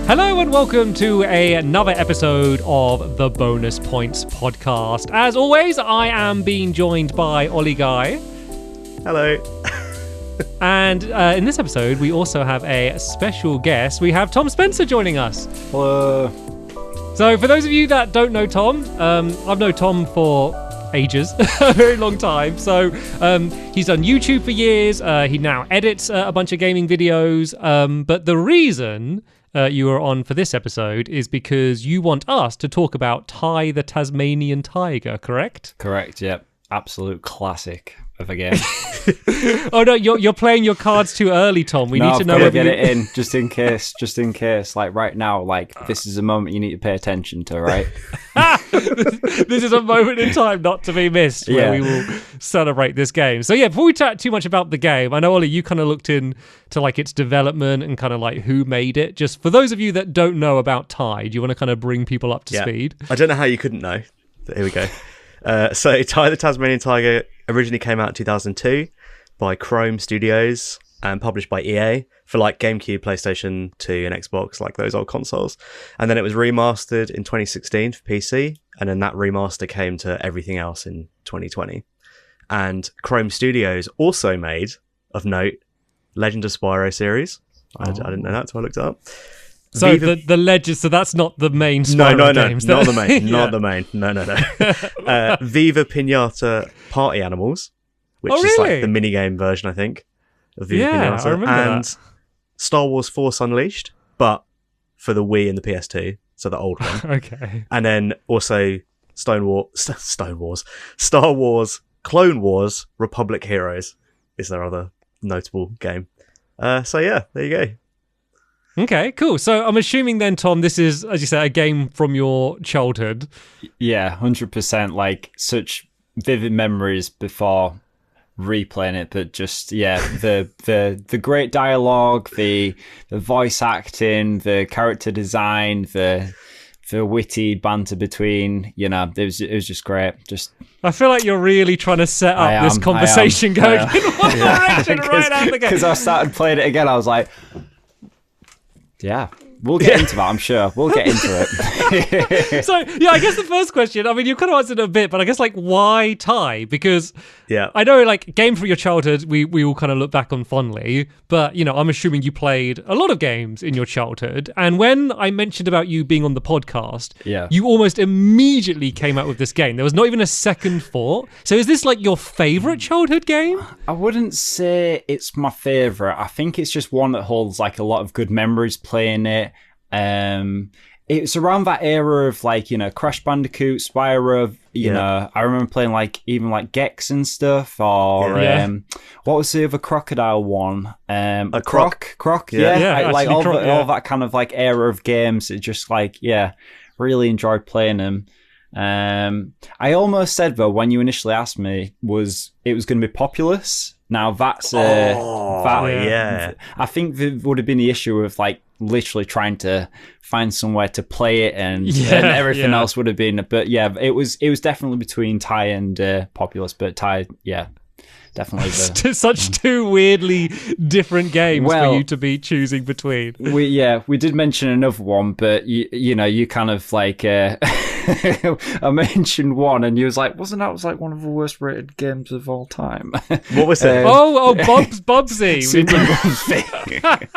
Hello and welcome to another episode of the Bonus Points podcast. As always, I am being joined by Ollie Guy. Hello. And in this episode, we also have a special guest. We have Tom Spencer joining us. Hello. So for those of you that don't know Tom, I've known Tom for ages, a very long time. So he's done YouTube for years. He now edits a bunch of gaming videos. But the reason you are on for this episode is because you want us to talk about Ty the Tasmanian Tiger, correct? Correct, yep. Absolute classic of a game. Oh no, you're playing your cards too early, Tom. We need to know. I've got to get it in just in case. Like right now, this is a moment you need to pay attention to, right? This is a moment in time not to be missed where we will celebrate this game. So yeah, before we chat too much about the game, I know, Ollie, you kind of looked into like its development and kind of like who made it. Just for those of you that don't know about Ty, do you want to kind of bring people up to speed? I don't know how you couldn't know, but here we go. So Ty the Tasmanian Tiger originally came out in 2002 by Chrome Studios and published by EA for like GameCube, PlayStation 2 and Xbox, like those old consoles. And then it was remastered in 2016 for PC, and then that remaster came to everything else in 2020. And Chrome Studios also made, of note, Legend of Spyro series. I didn't know that until I looked it up. So the Legend, so that's not the main Spyro games. Not the main, not the main. No. Viva Pinata Party Animals, which is like the minigame version, I think, of Viva Pinata. I remember and that. Star Wars Force Unleashed, but for the Wii and the PS2, so the old one. Okay. And then also Star Wars Clone Wars Republic Heroes is their other notable game. So yeah, there you go. Okay, cool. So I'm assuming then, Tom, this is, as you said, a game from your childhood. Yeah, 100%. Like such vivid memories before replaying it, but just the great dialogue, the voice acting, the character design, the witty banter between, it was just great. I feel like you're really trying to set up this conversation going in one direction right out the gate. Because I started playing it again, I was like, yeah, we'll get into that, I'm sure. We'll get into it. So, yeah, I guess the first question, I mean, you kind of answered it a bit, but I guess, like, why Ty? Because I know, like, game from your childhood, we all kind of look back on fondly, but, I'm assuming you played a lot of games in your childhood. And when I mentioned about you being on the podcast, you almost immediately came out with this game. There was not even a second thought. So is this, like, your favourite childhood game? I wouldn't say it's my favourite. I think it's just one that holds, like, a lot of good memories playing it. It's around that era of like, Crash Bandicoot, Spyro, I remember playing like even like Gex and stuff, or what was the other crocodile one? A Croc. Like all that kind of like era of games. It just like, really enjoyed playing them. I almost said though, when you initially asked me, it was going to be Populous. Now that's I think there would have been the issue of like literally trying to find somewhere to play it and everything else would have been. But it was definitely between Ty and Populous. But Ty, definitely such two weirdly different games for you to be choosing between. We did mention another one, but you kind of like I mentioned one and you was like, wasn't that like one of the worst rated games of all time? What was it? Bubsy. Super Bubsy.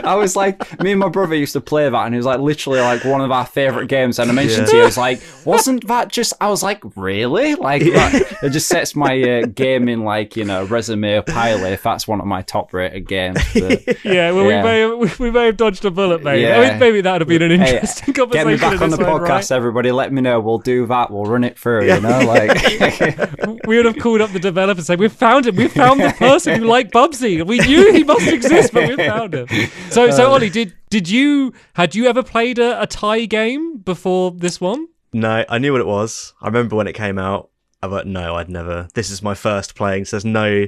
I was like, me and my brother used to play that and it was like literally like one of our favourite games, and I mentioned to you, I was like, wasn't that just, I was like, really? Like it just sets my game in like, resume up highly if that's one of my top rated games. But, we may have dodged a bullet, mate. I mean, maybe that would have been an interesting conversation. Get me back on the podcast, everybody. Let me know. We'll do that. We'll run it through, like we would have called up the developer and said, we've found him. We found the person who liked Bubsy. We knew he must exist, but we found him. So Ollie, had you ever played a Ty game before this one? No, I knew what it was. I remember when it came out. I thought, no, I'd never. This is my first playing, so there's no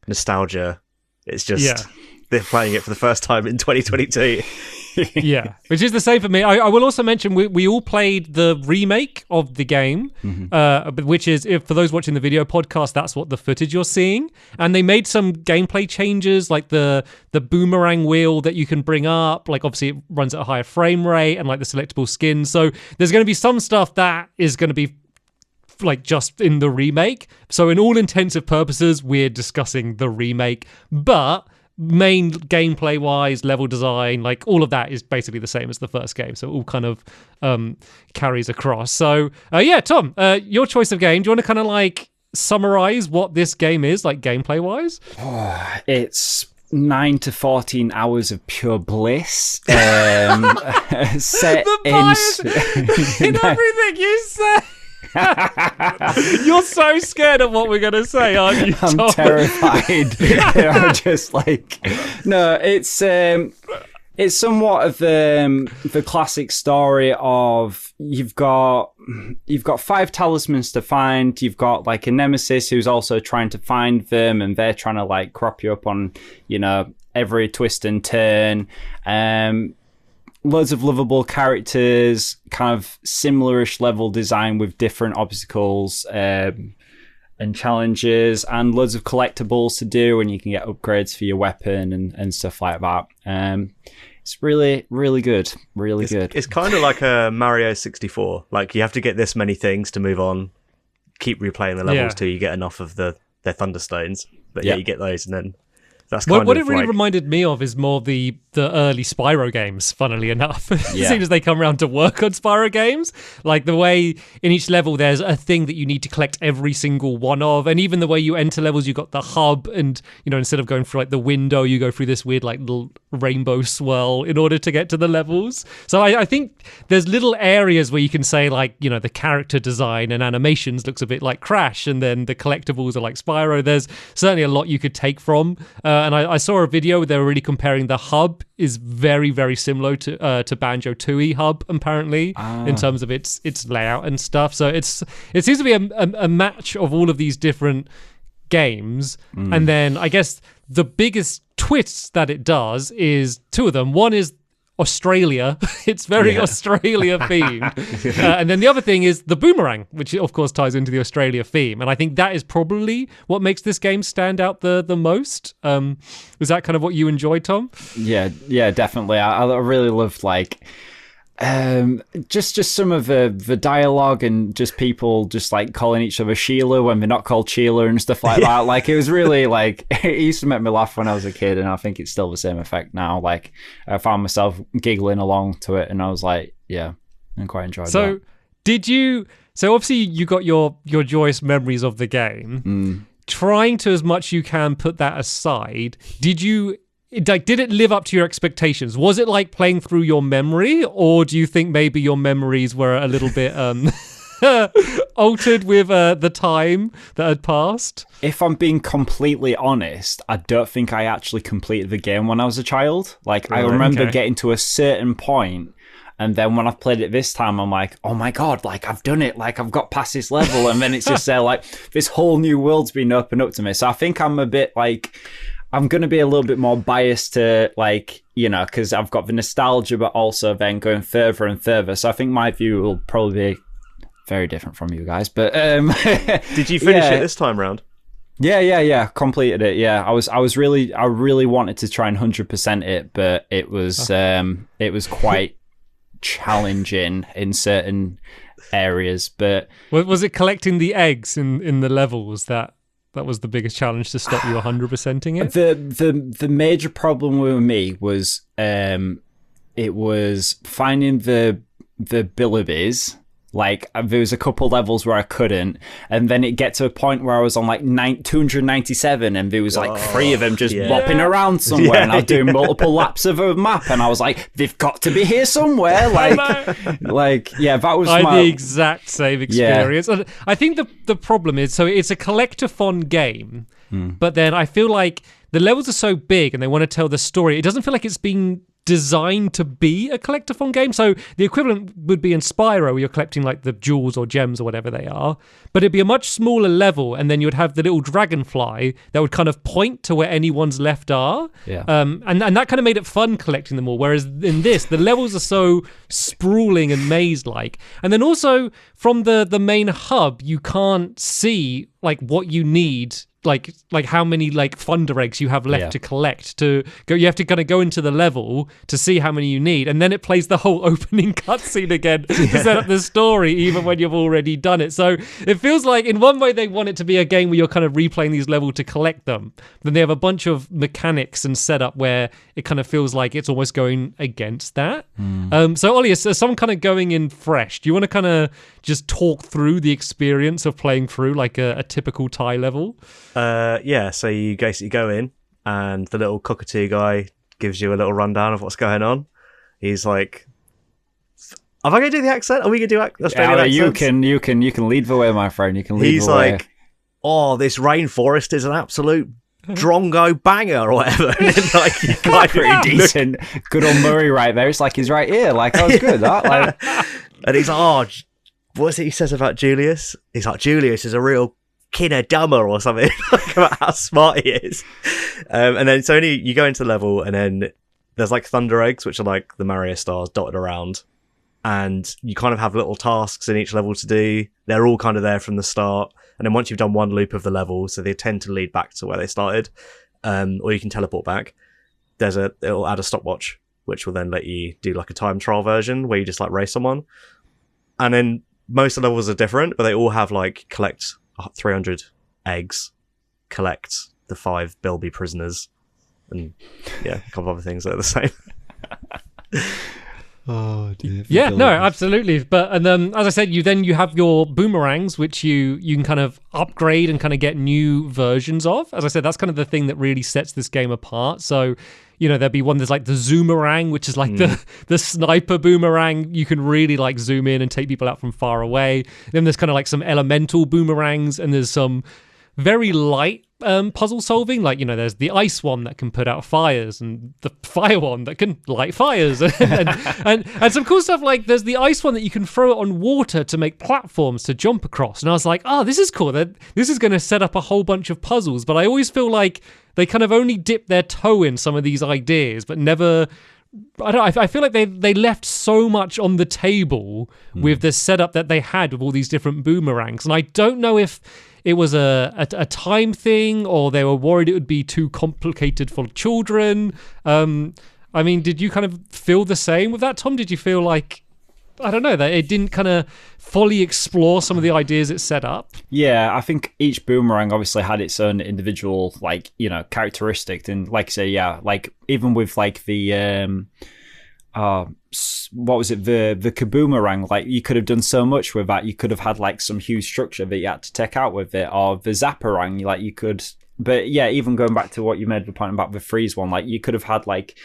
nostalgia. It's just they're playing it for the first time in 2022. Yeah, which is the same for me. I will also mention we all played the remake of the game, which is, if for those watching the video podcast, that's what the footage you're seeing. And they made some gameplay changes, like the boomerang wheel that you can bring up. Like, obviously, it runs at a higher frame rate, and like the selectable skins. So there's going to be some stuff that is going to be like just in the remake. So in all intensive purposes, we're discussing the remake, but main gameplay wise, level design, like all of that is basically the same as the first game, so it all kind of carries across. So yeah, Tom, your choice of game, do you want to kind of like summarize what this game is, like gameplay wise? It's 9 to 14 hours of pure bliss, set the bias in everything you say. You're so scared of what we're going to say, aren't you, Tom? I'm terrified. I'm just like, no, it's somewhat of the classic story of you've got 5 talismans to find. You've got like a nemesis who's also trying to find them, and they're trying to like crop you up on, you know, every twist and turn. Loads of lovable characters, kind of similar-ish level design with different obstacles and challenges, and loads of collectibles to do, and you can get upgrades for your weapon and stuff like that. It's really, really good. Really good. It's kind of like a Mario 64. Like, you have to get this many things to move on, keep replaying the levels till you get enough of their Thunderstones. But yeah, you get those, and then that's kind what of it really like... reminded me of is more the early Spyro games, funnily enough. As soon as they come around to work on Spyro games, like the way in each level there's a thing that you need to collect every single one of, and even the way you enter levels, you got the hub, and you know, instead of going through like the window, you go through this weird like little rainbow swirl in order to get to the levels. So I think there's little areas where you can say, like, you know, the character design and animations looks a bit like Crash, and then the collectibles are like Spyro. There's certainly a lot you could take from, and I saw a video where they were really comparing the hub is very, very similar to Banjo-Tooie hub, apparently, in terms of its layout and stuff. So it seems to be a match of all of these different games. And then I guess the biggest twist that it does is 2 of them. One is Australia. It's very Australia themed. And then the other thing is the boomerang, which of course ties into the Australia theme. And I think that is probably what makes this game stand out the most. Was that kind of what you enjoyed, Tom? Yeah, definitely. I really loved like just some of the dialogue, and just people just like calling each other Sheila when they're not called Sheila and stuff like that. Like, it was really like, it used to make me laugh when I was a kid, and I think it's still the same effect now. Like, I found myself giggling along to it, and I was like, yeah, I quite enjoyed that. So obviously you got your joyous memories of the game. Trying to, as much you can, put that aside, did it live up to your expectations? Was it like playing through your memory, or do you think maybe your memories were a little bit altered with the time that had passed? If I'm being completely honest, I don't think I actually completed the game when I was a child. Like, I remember getting to a certain point, and then when I've played it this time, I'm like, oh my God, like, I've done it. Like, I've got past this level. And then it's just like, this whole new world's been opened up to me. So I think I'm a bit like, I'm going to be a little bit more biased to, like, you know, because I've got the nostalgia, but also then going further and further. So I think my view will probably be very different from you guys. But did you finish it this time round? Yeah. Completed it. Yeah, I really wanted to try and 100% it, but it was quite challenging in certain areas. But was it collecting the eggs in the levels that was the biggest challenge to stop you 100%ing it? The major problem with me was it was finding the Billabys. Like, there was a couple levels where I couldn't, and then it get to a point where I was on like 297, and there was like 3 of them just bopping around somewhere, and I was doing multiple laps of a map, and I was like, they've got to be here somewhere. Like, yeah, that was the exact same experience. Yeah. I think the problem is, so it's a collectathon game, but then I feel like the levels are so big and they want to tell the story. It doesn't feel like it's been designed to be a collectathon game. So the equivalent would be in Spyro, where you're collecting like the jewels or gems or whatever they are, but it'd be a much smaller level, and then you would have the little dragonfly that would kind of point to where anyone's left are. And that kind of made it fun collecting them all, whereas in this, the levels are so sprawling and maze-like. And then also from the main hub, you can't see like what you need, like how many like Thunder eggs you have left to collect to go. You have to kind of go into the level to see how many you need, and then it plays the whole opening cutscene again to set up the story, even when you've already done it. So it feels like in one way they want it to be a game where you're kind of replaying these levels to collect them, then they have a bunch of mechanics and setup where it kind of feels like it's almost going against that. So Ollie, as someone kind of going in fresh, do you want to kind of just talk through the experience of playing through like a typical Ty level? So you basically go in, and the little cockatoo guy gives you a little rundown of what's going on. He's like, "Am I going to do the accent? Are we going to do Australian accents?" You can lead the way, my friend. You can lead the way. He's like, "Oh, this rainforest is an absolute drongo banger," or whatever. And then, like, you kind pretty decent. Good old Murray right there. It's like he's right here. Like, that was good. That like, and he's like, "Oh, what's it he says about Julius?" He's like, "Julius is a real kidder dumber," or something, like about how smart he is. And then so you go into the level, and then there's like Thunder eggs, which are like the Mario stars dotted around, and you kind of have little tasks in each level to do. They're all kind of there from the start, and then once you've done one loop of the level, so they tend to lead back to where they started, or you can teleport back. It'll add a stopwatch, which will then let you do like a time trial version where you just like race someone. And then most of the levels are different, but they all have like collect 300 eggs, collect the 5 Bilby prisoners, and a couple of other things that are the same. Oh dear. Yeah, no, absolutely. But as I said, you have your boomerangs, which you can kind of upgrade and kind of get new versions of. As I said, that's kind of the thing that really sets this game apart. So, there'd be one, there's like the zoomerang, which is like the sniper boomerang. You can really like zoom in and take people out from far away. Then there's kind of like some elemental boomerangs, and there's some very light puzzle solving. Like, there's the ice one that can put out fires, and the fire one that can light fires, and some cool stuff. Like, there's the ice one that you can throw it on water to make platforms to jump across. And I was like, oh, this is cool. This is going to set up a whole bunch of puzzles. But I always feel like they kind of only dip their toe in some of these ideas, but never. I feel like they left so much on the table with the setup that they had with all these different boomerangs, and I don't know if it was a time thing or they were worried it would be too complicated for children. I mean, did you kind of feel the same with that, Tom? Did you feel like, I don't know, that it didn't kind of fully explore some of the ideas it set up? Yeah, I think each boomerang obviously had its own individual, like, characteristic. And like I say, yeah, like even with like the, what was it, the kaboomerang, like you could have done so much with that. You could have had like some huge structure that you had to take out with it, or the zapperang, like you could, but yeah, even going back to what you made the point about the freeze one, like you could have had like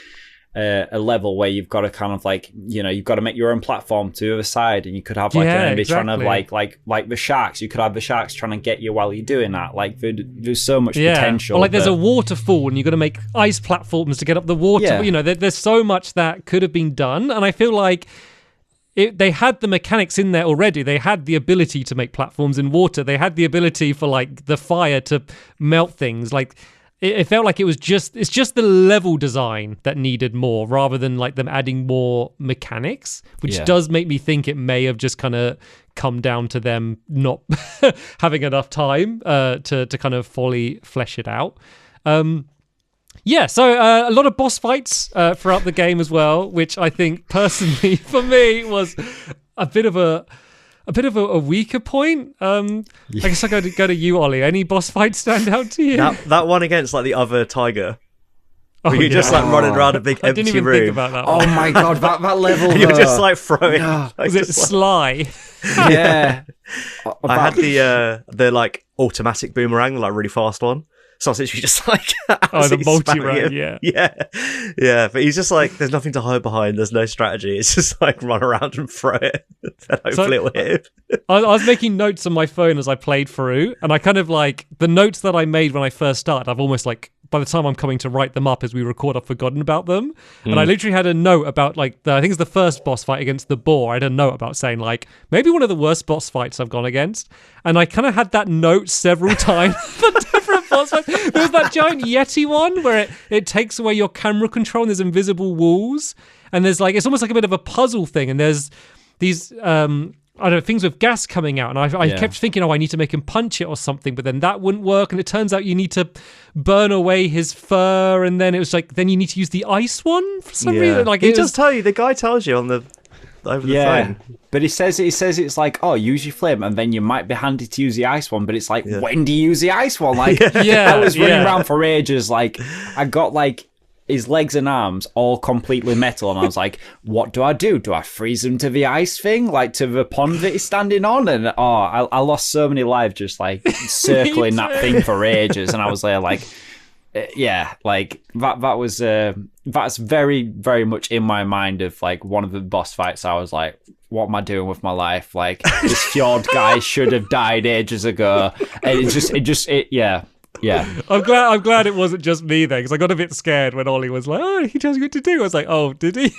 a level where you've got to kind of like, you've got to make your own platform to the other side, and you could have like an enemy trying to like the sharks. You could have the sharks trying to get you while you're doing that. Like there's so much potential. Or like there's a waterfall, and you've got to make ice platforms to get up the water. Yeah. There's so much that could have been done, and I feel like they had the mechanics in there already. They had the ability to make platforms in water. They had the ability for like the fire to melt things. Like, it felt like it's just the level design that needed more, rather than like them adding more mechanics, which does make me think it may have just kind of come down to them not having enough time to kind of fully flesh it out. So a lot of boss fights throughout the game as well, which I think personally for me was a bit of a weaker point. I guess I go to you, Ollie. Any boss fights stand out to you? That one against like the other tiger. Where you're just like running around a big empty room. I didn't even think about that. Oh my god, that level. You're just like throwing. Like, was it Sly? Yeah. I had the like automatic boomerang, the like really fast one. So I was literally just like, the multi-run, yeah. But he's just like, there's nothing to hide behind. There's no strategy. It's just like run around and throw it, and hopefully it will hit him. I was making notes on my phone as I played through, and I kind of like the notes that I made when I first started. I've almost like by the time I'm coming to write them up as we record, I've forgotten about them. And I literally had a note about like I think it's the first boss fight against the boar. I had a note about saying like maybe one of the worst boss fights I've gone against. And I kind of had that note several times for different boss fights. There was that giant Yeti one where it takes away your camera control and there's invisible walls. And there's like, it's almost like a bit of a puzzle thing. And there's these, I don't know, things with gas coming out. And I kept thinking, I need to make him punch it or something. But then that wouldn't work. And it turns out you need to burn away his fur. And then it was like, then you need to use the ice one for some reason. Like he does tell you, the guy tells you over the phone. But he says it's like, oh, use your flame, and then you might be handy to use the ice one. But it's like, when do you use the ice one? Like, I was running around for ages. Like, I got like his legs and arms all completely metal, and I was like, what do? Do I freeze him to the ice thing, like to the pond that he's standing on? And I lost so many lives just like circling that thing for ages, and I was there like, like that was that's very, very much in my mind of like one of the boss fights. I was like, what am I doing with my life? Like, this Fjord guy should have died ages ago. And I'm glad it wasn't just me then, because I got a bit scared when Ollie was like, oh, he tells you what to do. I was like, oh, did he?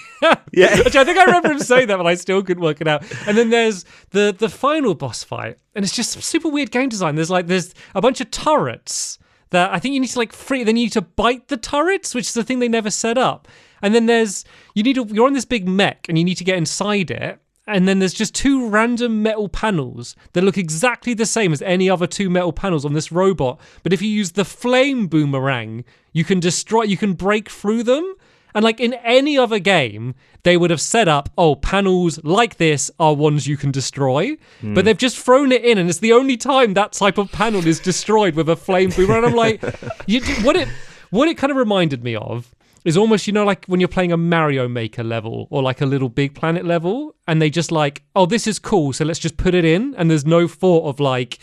Yeah. Which I think I remember him saying that, but I still couldn't work it out. And then there's the final boss fight, and it's just super weird game design. There's a bunch of turrets that I think you need to like free. Then you need to bite the turrets, which is the thing they never set up. And then you're on this big mech, and you need to get inside it. And then there's just two random metal panels that look exactly the same as any other two metal panels on this robot. But if you use the flame boomerang, you can break through them. And like in any other game, they would have set up, panels like this are ones you can destroy. But they've just thrown it in, and it's the only time that type of panel is destroyed with a flame boomerang. And I'm like, what it kind of reminded me of is almost, like when you're playing a Mario Maker level or like a Little Big Planet level, and they just like, this is cool, so let's just put it in, and there's no thought of like,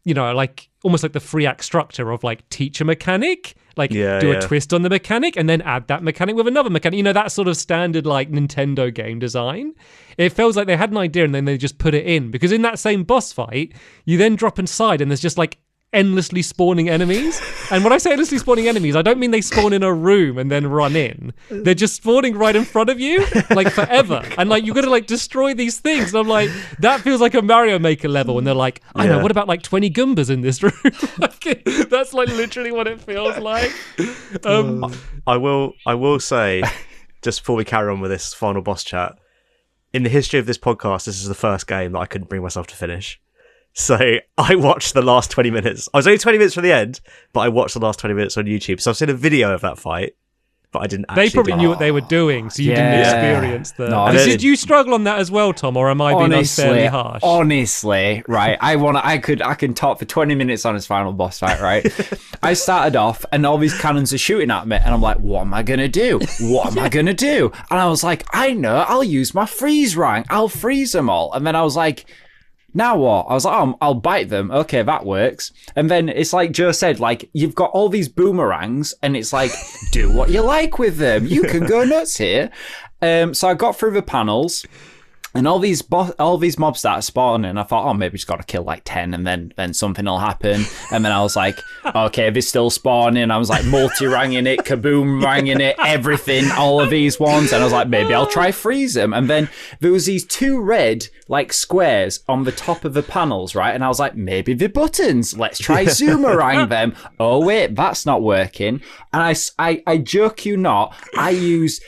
like almost like the free act structure of like teach a mechanic, like do a twist on the mechanic and then add that mechanic with another mechanic, that sort of standard like Nintendo game design. It feels like they had an idea and then they just put it in, because in that same boss fight, you then drop inside and there's just like endlessly spawning enemies. And when I say endlessly spawning enemies, I don't mean they spawn in a room and then run in. They're just spawning right in front of you, like forever. And like, you got to like destroy these things. And I'm like, that feels like a Mario Maker level. And they're like, I know, what about like 20 Goombas in this room? That's like literally what it feels like. I will say, just before we carry on with this final boss chat, in the history of this podcast, this is the first game that I couldn't bring myself to finish. So I watched the last 20 minutes. I was only 20 minutes from the end, but I watched the last 20 minutes on YouTube. So I've seen a video of that fight, but I didn't actually. They probably knew what they were doing, so you didn't experience the... No, did you struggle on that as well, Tom, or am I being unfairly harsh? Honestly, right, I can talk for 20 minutes on his final boss fight, right? I started off, and all these cannons are shooting at me, and I'm like, what am I going to do? What am I going to do? And I was like, I know, I'll use my freeze rank. I'll freeze them all. And then I was like... Now what? I was like, I'll bite them. Okay, that works. And then it's like Joe said, like, you've got all these boomerangs, and it's like, do what you like with them. You can go nuts here. So I got through the panels, and all these mobs started spawning. I thought, maybe just got to kill like 10, and then something will happen. And then I was like, okay, they're still spawning. I was like multi-ranging it, kaboom-ranging it, everything, all of these ones. And I was like, maybe I'll try freeze them. And then there was these two red like squares on the top of the panels, right? And I was like, maybe the buttons. Let's try zoomerang them. Oh wait, that's not working. And I joke you not, I use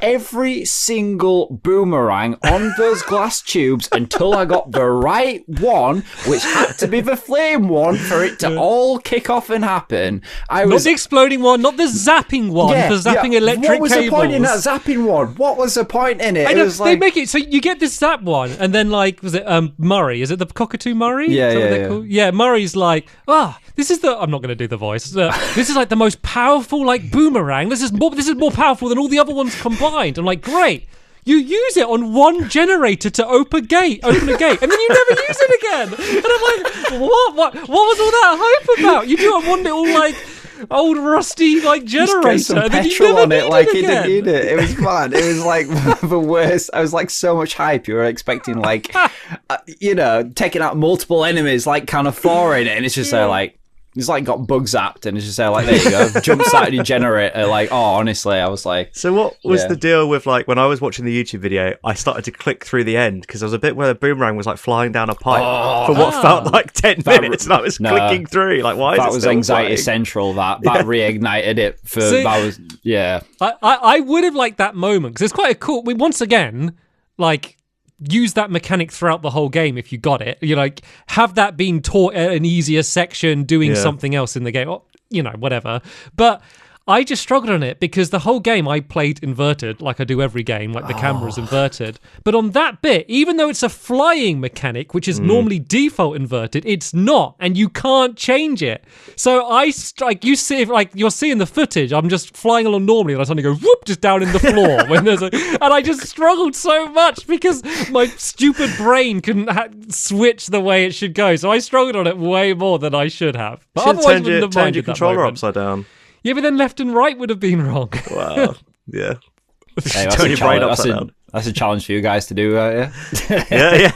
every single boomerang on those glass tubes until I got the right one, which had to be the flame one for it to all kick off and happen. Not the exploding one, not the zapping one, for zapping electric cables. What was the point in that zapping one? What was the point in it? I know, they make it so you get this zap one, and then like, was it Murray? Is it the Cockatoo Murray? Yeah. Murray's like, this is I'm not going to do the voice. This is like the most powerful like boomerang. This is more powerful than all the other ones combined. I'm like, great. You use it on one generator to open a gate, and then you never use it again. And I'm like, what was all that hype about? You do it on one little like old rusty like generator, some and then you petrol never on it, like it he didn't need it. It was fun. It was like the worst. I was like so much hype. You were expecting like, taking out multiple enemies, like kind of four in it, and it's just so like. He's like got bug zapped and it's just like, there you go, jump started your generator. Like, oh, honestly, I was like. So what was the deal with like when I was watching the YouTube video? I started to click through the end because there was a bit where the boomerang was like flying down a pipe for what felt like 10 minutes, and I was clicking through. Like, why? That is it was still anxiety playing? central. That reignited it for. That was I would have liked that moment because it's quite a cool. Once again, like. Use that mechanic throughout the whole game if you got it. You like have that being taught at an easier section, doing something else in the game, or, whatever. But I just struggled on it because the whole game I played inverted, like I do every game, like the camera's inverted. But on that bit, even though it's a flying mechanic, which is normally default inverted, it's not, and you can't change it. So you see, like you're seeing the footage, I'm just flying along normally, and I suddenly go whoop, just down in the floor when there's and I just struggled so much because my stupid brain couldn't switch the way it should go. So I struggled on it way more than I should have. But otherwise, wouldn't have minded your controller upside down. Yeah, but then left and right would have been wrong. Wow. Yeah. Hey, that's a challenge for you guys to do, yeah? yeah.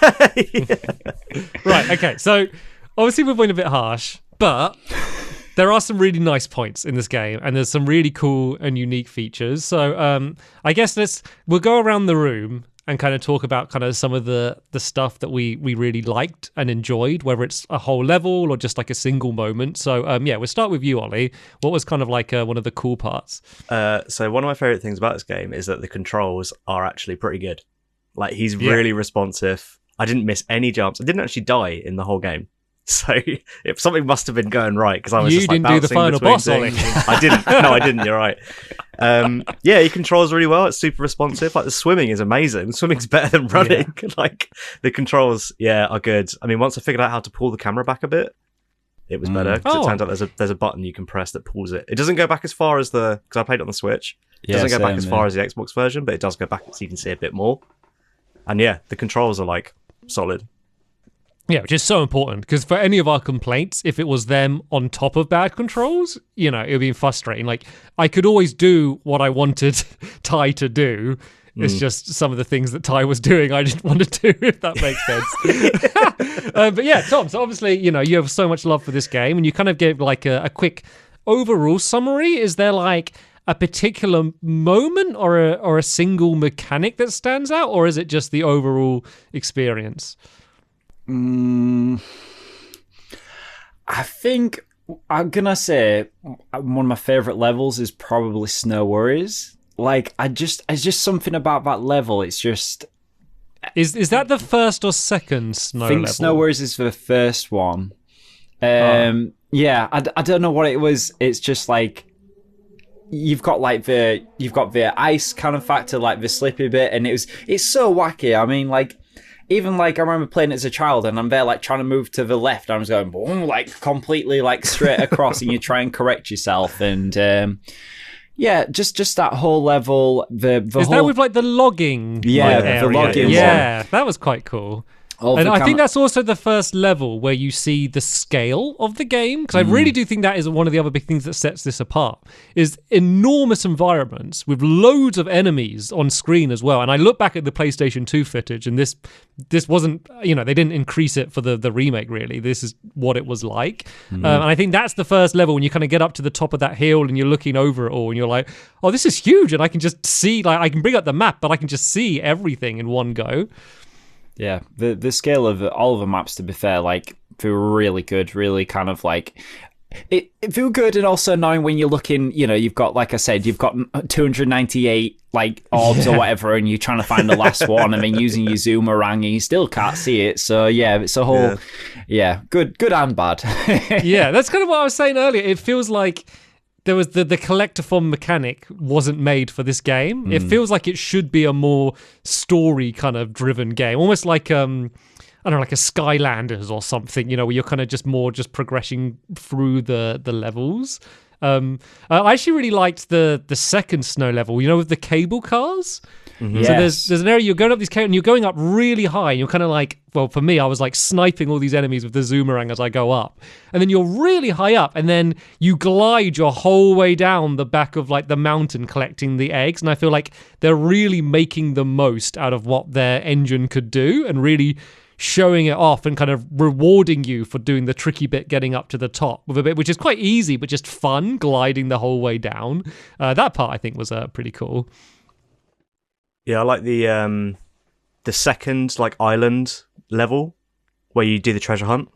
Right, okay. So, obviously we're being a bit harsh, but there are some really nice points in this game, and there's some really cool and unique features. So, I guess we'll go around the room and kind of talk about kind of some of the stuff that we really liked and enjoyed, whether it's a whole level or just like a single moment. So, we'll start with you, Ollie. What was kind of like one of the cool parts? So one of my favourite things about this game is that the controls are actually pretty good. Like, he's really responsive. I didn't miss any jumps. I didn't actually die in the whole game. So if something must have been going right, because I was just like bouncing do the final boss, Ollie. I didn't. No, I didn't. You're right. He controls really well. It's super responsive. Like, the swimming is amazing. The swimming's better than running. Like, the controls, are good. I mean, once I figured out how to pull the camera back a bit, it was better. Because it turns out there's a button you can press that pulls it. It doesn't go back as far as because I played it on the Switch. It doesn't go back as far as the Xbox version, but it does go back so you can see a bit more. And the controls are like solid. Yeah, which is so important, because for any of our complaints, if it was them on top of bad controls, it would be frustrating. Like, I could always do what I wanted Ty to do. It's just some of the things that Ty was doing I didn't want to do, if that makes sense. But yeah, Tom, so obviously, you have so much love for this game, and you kind of gave like a quick overall summary. Is there like a particular moment or a single mechanic that stands out, or is it just the overall experience? I think I'm gonna say one of my favorite levels is probably Snow Warriors. Like, it's just something about that level. It's just is that the first or second Snow I think level? Snow Warriors is the first one. I don't know what it was. It's just like you've got the ice kind of factor, like the slippy bit, and it's so wacky. I mean, like, even like I remember playing it as a child, and I'm there like trying to move to the left. I was going boom, like completely like straight across, and you try and correct yourself, and just that whole level. That with like the logging? Yeah, the logging. Yeah, that was quite cool. And I think that's also the first level where you see the scale of the game, because I really do think that is one of the other big things that sets this apart, is enormous environments with loads of enemies on screen as well. And I look back at the PlayStation 2 footage, and this wasn't, they didn't increase it for the remake, really. This is what it was like. And I think that's the first level when you kind of get up to the top of that hill and you're looking over it all and you're like, oh, this is huge. And I can just see, like, I can bring up the map, but I can just see everything in one go. Yeah, the scale of all of the maps, to be fair, like, feel really good, really kind of like it feel good, and also annoying when you're looking, you've got, like I said, you've got 298 like orbs or whatever, and you're trying to find the last one, and then using your zoomerang and you still can't see it. So yeah, it's a whole good and bad. Yeah, that's kind of what I was saying earlier. It feels like there was the collectathon mechanic wasn't made for this game. It feels like it should be a more story kind of driven game, almost like I don't know, like a Skylanders or something. Where you're kind of just progressing through the levels. I actually really liked the second snow level. With the cable cars. Mm-hmm. Yes. So there's an area you're going up these cables, and you're going up really high, and you're kind of like, well, for me, I was like sniping all these enemies with the zoomerang as I go up, and then you're really high up, and then you glide your whole way down the back of like the mountain collecting the eggs, and I feel like they're really making the most out of what their engine could do, and really showing it off and kind of rewarding you for doing the tricky bit getting up to the top with a bit which is quite easy but just fun, gliding the whole way down. That part I think was pretty cool. Yeah, I like the second like island level where you do the treasure hunt.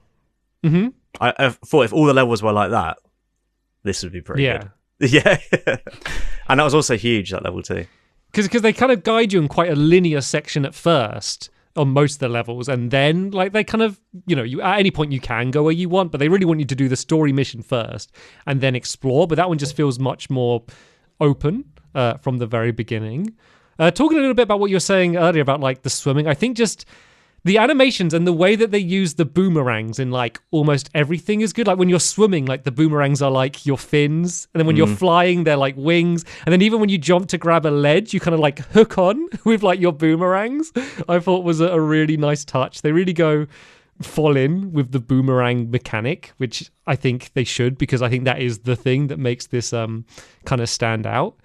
Mm-hmm. I thought if all the levels were like that, this would be pretty good. Yeah. And that was also huge, that level too. Because they kind of guide you in quite a linear section at first on most of the levels, and then like they kind of, you at any point you can go where you want, but they really want you to do the story mission first and then explore. But that one just feels much more open from the very beginning. Talking a little bit about what you were saying earlier about like the swimming, I think just the animations and the way that they use the boomerangs in like almost everything is good. Like when you're swimming, like the boomerangs are like your fins, and then when you're flying, they're like wings. And then even when you jump to grab a ledge, you kind of like hook on with like your boomerangs. I thought was a really nice touch. They really go fall in with the boomerang mechanic, which I think they should, because I think that is the thing that makes this kind of stand out.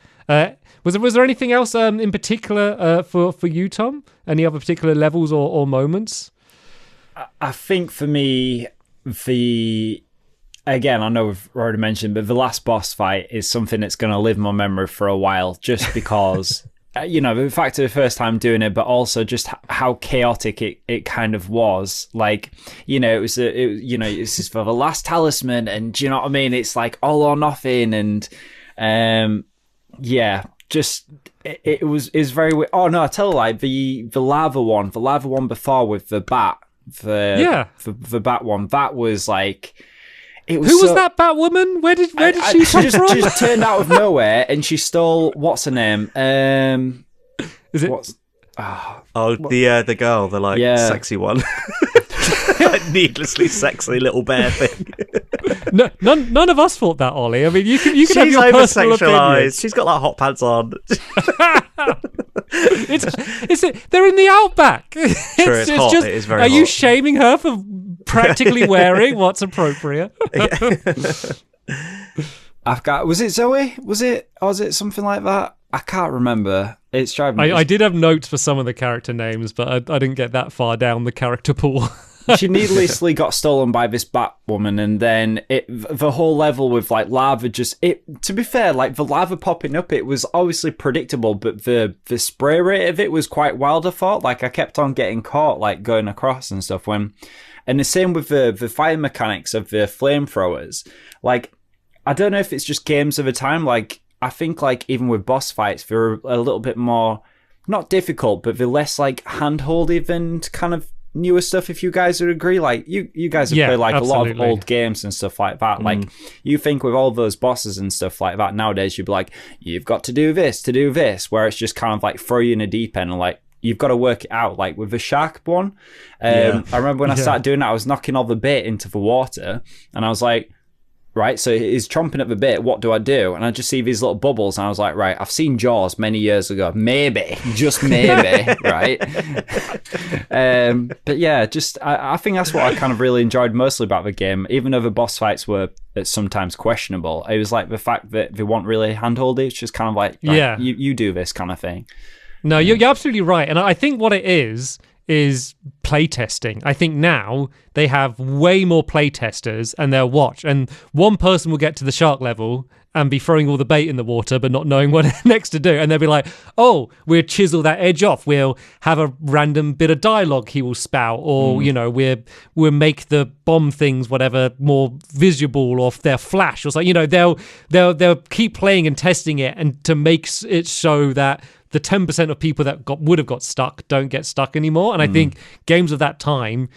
Was there anything else in particular for you, Tom? Any other particular levels or moments? I think for me, again, I know we've already mentioned, but the last boss fight is something that's going to live in my memory for a while, just because, the fact of the first time doing it, but also just how chaotic it kind of was. Like, it was just for the last talisman, and do you know what I mean? It's like all or nothing, and just it was very weird. Oh no, I tell a lie. The lava one before with the bat, the bat one, that was like, it was. Who was that Batwoman? Where did she come from? She just turned out of nowhere and she stole what's her name? Is it? The girl, the like sexy one. Like needlessly sexy little bear thing. No, none of us thought that, Ollie. I mean, you can have your personal opinion. She's got like hot pants on. They're in the outback. It's hot. It is very hot. Are you shaming her for practically wearing what's appropriate? Was it Zoe? Was it something like that? I can't remember. It's driving me. I did have notes for some of the character names, but I didn't get that far down the character pool. She needlessly got stolen by this Batwoman, and then the whole level with like lava to be fair, like the lava popping up, it was obviously predictable, but the spray rate of it was quite wild, I thought. Like I kept on getting caught like going across and stuff and the same with the fire mechanics of the flamethrowers. Like I don't know if it's just games of a time, like I think like even with boss fights, they're a little bit more not difficult, but they're less like hand-holdy than kind of newer stuff, if you guys would agree. Like you guys have played like absolutely. A lot of old games and stuff like that. Like you think with all those bosses and stuff like that nowadays, you'd be like, you've got to do this, where it's just kind of like throw you in a deep end and like you've got to work it out. Like with the shark one, I remember when I started doing that, I was knocking all the bait into the water and I was like, right, so he's chomping at the bit, what do I do? And I just see these little bubbles, and I was like, right, I've seen Jaws many years ago. Maybe, just maybe, right? But yeah, just, I think that's what I kind of really enjoyed mostly about the game, even though the boss fights were sometimes questionable. It was like the fact that they weren't really handholdy, it's just kind of like, right, you do this kind of thing. No, you're absolutely right. And I think what it is playtesting. I think now they have way more playtesters and they'll watch, and one person will get to the shark level and be throwing all the bait in the water but not knowing what next to do, and they'll be like, oh, we'll chisel that edge off, we'll have a random bit of dialogue he will spout, or we'll make the bomb things whatever more visible, or their flash or something. They'll keep playing and testing it, and to make it so that the 10% of people that would have got stuck don't get stuck anymore. And I think games of that time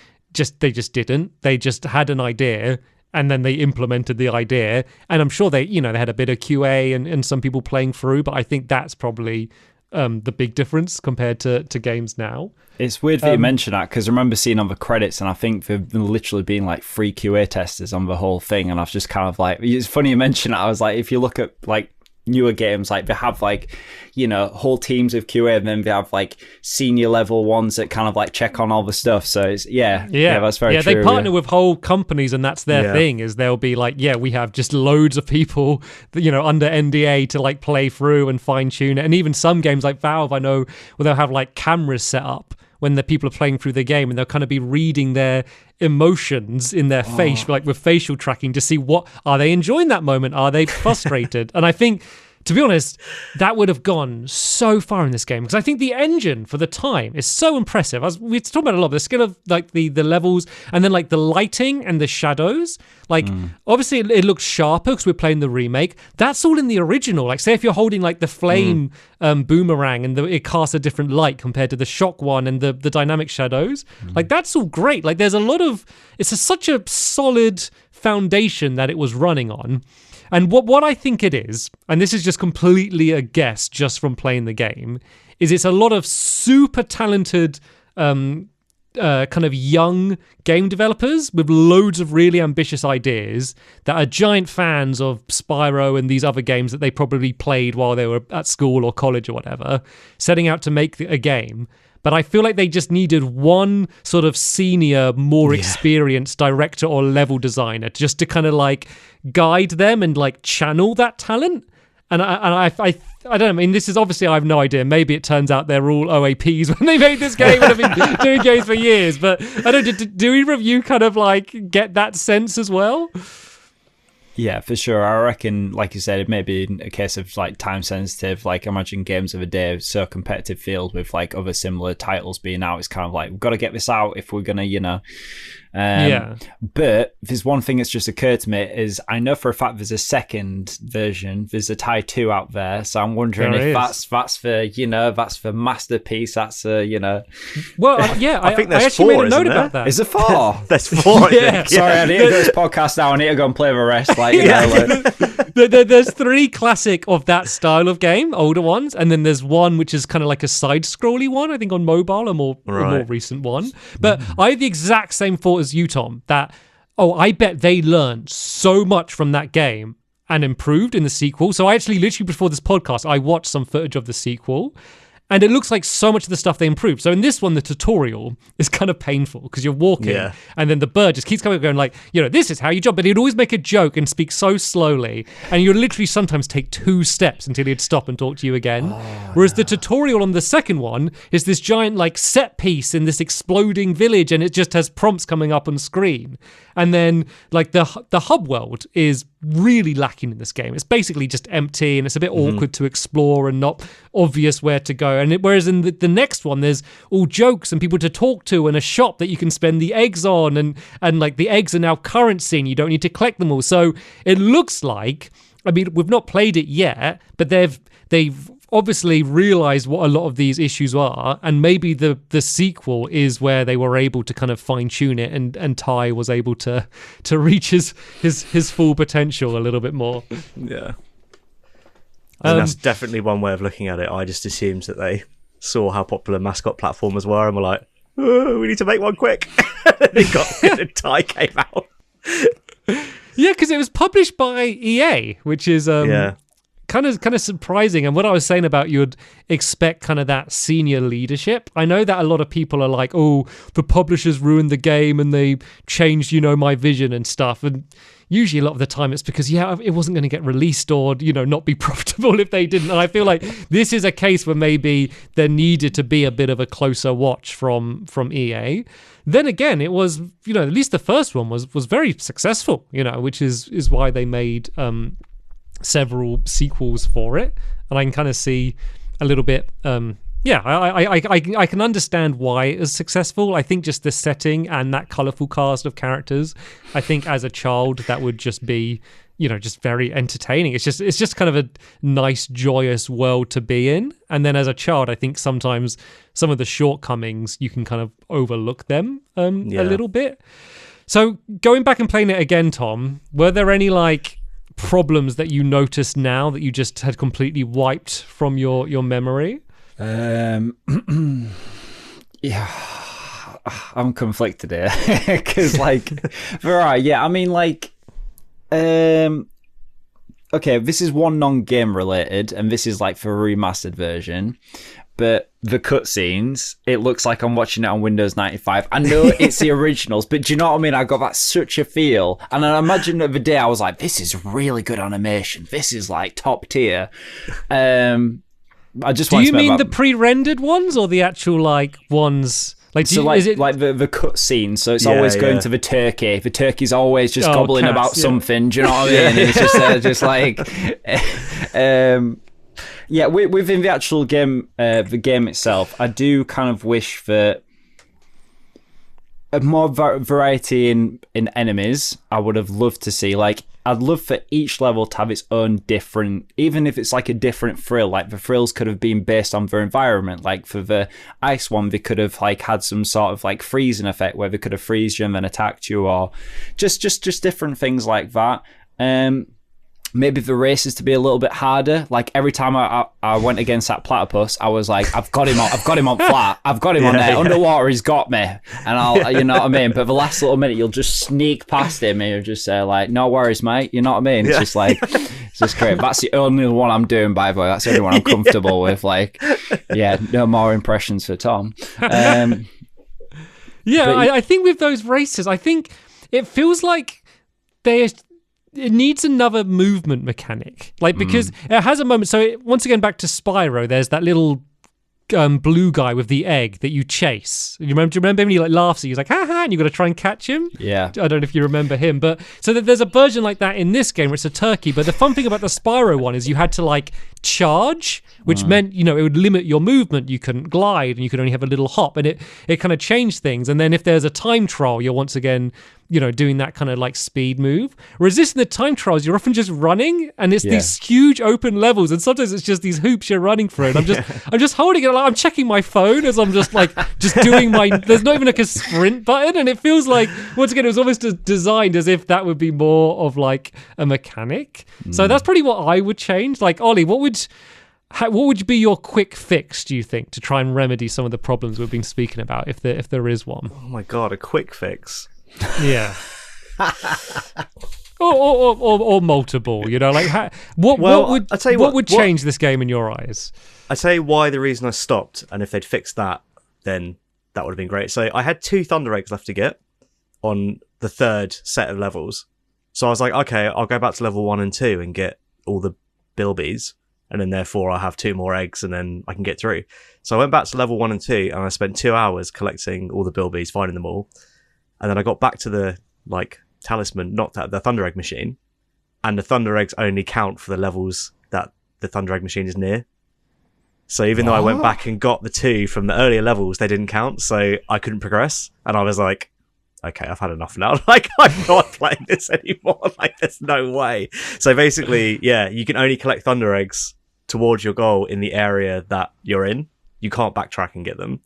they just didn't. They just had an idea and then they implemented the idea. And I'm sure they had a bit of QA and some people playing through, but I think that's probably the big difference compared to games now. It's weird that you mention that, because I remember seeing on the credits, and I think there've been literally been like 3 QA testers on the whole thing. And I've just kind of like, it's funny you mention that. I was like, if you look at like newer games, like they have like whole teams of QA, and then they have like senior level ones that kind of like check on all the stuff. So it's that's very true. They partner with whole companies, and that's their thing, is they'll be like, we have just loads of people that, under NDA to like play through and fine tune it. And even some games like Valve, I know, they'll have like cameras set up when the people are playing through the game, and they'll kind of be reading their emotions in their face, like with facial tracking, to see what are they enjoying that moment, are they frustrated. And I think, to be honest, that would have gone so far in this game, because I think the engine for the time is so impressive. We talked about a lot, the skill of like the levels, and then like the lighting and the shadows. Like obviously it looks sharper because we're playing the remake. That's all in the original. Like say if you're holding like the flame boomerang and it casts a different light compared to the shock one and the dynamic shadows. Like that's all great. Like there's a lot of, such a solid foundation that it was running on. And what I think it is, and this is just completely a guess just from playing the game, is it's a lot of super talented kind of young game developers with loads of really ambitious ideas that are giant fans of Spyro and these other games that they probably played while they were at school or college or whatever, setting out to make a game. But I feel like they just needed one sort of senior, more experienced director or level designer just to kind of like guide them and like channel that talent. And I don't know. I mean, this is obviously, I have no idea. Maybe it turns out they're all OAPs when they made this game and have been doing games for years. But I don't. Do either of you kind of like get that sense as well? Yeah, for sure. I reckon, like you said, it may be a case of like time sensitive. Like imagine Games of a Day, so competitive field with like other similar titles being out. It's kind of like, we've got to get this out if we're going to, But there's one thing that's just occurred to me is I know for a fact there's a second version. There's a Ty 2 out there. So I'm wondering if that's for Masterpiece. That's Well, yeah, I think there's actually 4, made a note about that. Is there 4? There's 4. Yeah. Sorry, I need to do this podcast now. I need to go and play the rest. There's 3 classic of that style of game, older ones, and then there's one which is kind of like a side-scrolly one, I think on mobile, a more recent one. But I have the exact same thought as you, Tom, that, I bet they learned so much from that game and improved in the sequel. So I actually, literally before this podcast, I watched some footage of the sequel, and it looks like so much of the stuff they improved. So in this one, the tutorial is kind of painful because you're walking and then the bird just keeps coming up going like, this is how you jump. But he'd always make a joke and speak so slowly. And you'd literally sometimes take 2 steps until he'd stop and talk to you again. Whereas the tutorial on the second one is this giant like set piece in this exploding village, and it just has prompts coming up on screen. And then like the hub world is really lacking in this game. It's basically just empty and it's a bit awkward to explore and not obvious where to go. And whereas in the next one, there's all jokes and people to talk to and a shop that you can spend the eggs on, and like the eggs are now currency and you don't need to collect them all. So it looks like, I mean, we've not played it yet, but they've obviously realized what a lot of these issues are, and maybe the sequel is where they were able to kind of fine-tune it, and Ty was able to reach his full potential a little bit more. Yeah. And that's definitely one way of looking at it. I just assumed that they saw how popular mascot platformers were and were like, we need to make one quick. And Ty came out. Yeah, because it was published by EA, which is kind of surprising. And what I was saying about you'd expect kind of that senior leadership. I know that a lot of people are like, the publishers ruined the game and they changed, my vision and stuff. And usually a lot of the time it's because, it wasn't going to get released or, not be profitable if they didn't. And I feel like this is a case where maybe there needed to be a bit of a closer watch from EA. Then again, it was, at least the first one was very successful, which is why they made several sequels for it. And I can kind of see a little bit, I can understand why it was successful. I think just the setting and that colourful cast of characters, I think as a child that would just be, just very entertaining. It's just kind of a nice, joyous world to be in. And then as a child, I think sometimes some of the shortcomings, you can kind of overlook them a little bit. So going back and playing it again, Tom, were there any like problems that you noticed now that you just had completely wiped from your memory? Yeah, I'm conflicted here because okay, this is one non-game related and this is like for a remastered version, but the cutscenes, it looks like I'm watching it on Windows 95. I know it's the originals, but do you know what I mean? I got that such a feel. And I imagine the other day I was like, this is really good animation. This is like top tier. I just do you mean the pre-rendered ones or the actual like ones? Like, is it like the cut scene? So it's always going to the turkey. The turkey's always just gobbling about something. Do you know what I mean? And it's just like, within the actual game, the game itself, I do kind of wish for a more variety in enemies. I would have loved to see, like, I'd love for each level to have its own different, even if it's like a different thrill, like the thrills could have been based on their environment. Like for the ice one, they could have like had some sort of like freezing effect where they could have freezed you and then attacked you, or just different things like that. Maybe the races to be a little bit harder. Like every time I went against that platypus, I was like, I've got him on flat. I've got him on there. Underwater, he's got me. And I'll, you know what I mean? But the last little minute, you'll just sneak past him and you'll just say like, no worries, mate. You know what I mean? It's just like, it's just great. That's the only one I'm doing, by the way. That's the only one I'm comfortable with. Like, no more impressions for Tom. I think with those races, I think it feels like it needs another movement mechanic, like, because it has a moment. So once again, back to Spyro, there's that little blue guy with the egg that you chase. Do you remember when he like laughs at you? He's like, ha ha, and you got to try and catch him. Yeah. I don't know if you remember him, but so there's a version like that in this game where it's a turkey. But the fun thing about the Spyro one is you had to like charge, which meant, you know, it would limit your movement. You couldn't glide and you could only have a little hop, and it kind of changed things. And then if there's a time trial, you're once again, you know, doing that kind of like speed move. Whereas in the time trials, you're often just running, and it's these huge open levels, and sometimes it's just these hoops you're running through. And I'm just holding it, like I'm checking my phone as I'm just like just doing my. There's not even like a sprint button, and it feels like once again it was almost designed as if that would be more of like a mechanic. So that's probably what I would change. Like Ollie, what would be your quick fix, do you think, to try and remedy some of the problems we've been speaking about, if there is one? Oh my god, a quick fix. Yeah. or multiple, you know, like what would change this game in your eyes? I'd say why the reason I stopped, and if they'd fixed that, then that would have been great. So I had 2 Thunder Eggs left to get on the 3rd set of levels. So I was like, okay, I'll go back to level 1 and 2 and get all the bilbies, and then therefore I'll have 2 more eggs and then I can get through. So I went back to level 1 and 2 and I spent 2 hours collecting all the bilbies, finding them all. And then I got back to the like talisman, not that, the Thunder Egg machine, and the Thunder Eggs only count for the levels that the Thunder Egg machine is near. So even though I went back and got the 2 from the earlier levels, they didn't count, so I couldn't progress. And I was like, okay, I've had enough now. Like, I'm not playing this anymore. Like, there's no way. So basically, you can only collect Thunder Eggs towards your goal in the area that you're in. You can't backtrack and get them.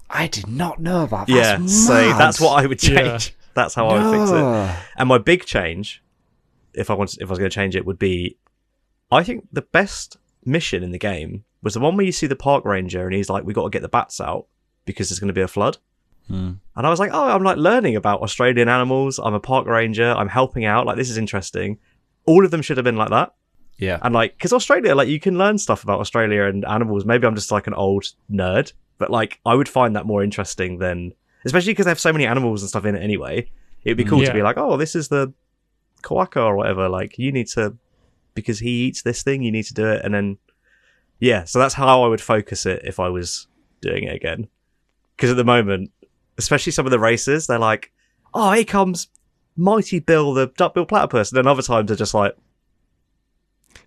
I did not know that. So that's what I would change. Yeah. That's how I would fix it. And my big change, if I was going to change it, would be, I think the best mission in the game was the one where you see the park ranger and he's like, we got to get the bats out because there's going to be a flood. And I was like, oh, I'm like learning about Australian animals. I'm a park ranger. I'm helping out. Like, this is interesting. All of them should have been like that. Yeah. And like, because Australia, like, you can learn stuff about Australia and animals. Maybe I'm just like an old nerd, but like, I would find that more interesting than, especially because they have so many animals and stuff in it anyway. It'd be cool to be like, oh, this is the koaka or whatever. Like, you need to, because he eats this thing, you need to do it. And then, so that's how I would focus it if I was doing it again. Because at the moment, especially some of the races, they're like, oh, here comes Mighty Bill, the duck-billed platypus. And then other times they're just like,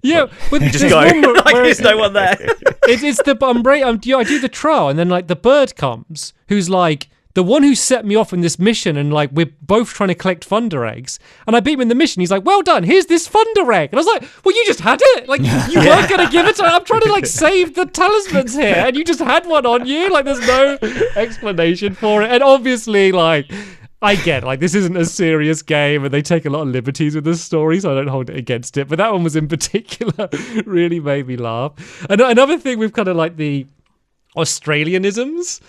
but you just go, like, there's no one there. It's the I do the trial, and then like the bird comes, who's like the one who set me off in this mission, and like we're both trying to collect Thunder Eggs, and I beat him in the mission. He's like, well done, here's this Thunder Egg. And I was like, well, you just had it. Like, you weren't going to give it to me. I'm trying to like save the talismans here, and you just had one on you. Like, there's no explanation for it. And obviously, like, I get, like, this isn't a serious game and they take a lot of liberties with the story, so I don't hold it against it. But that one was in particular really made me laugh. And another thing with kind of like the Australianisms,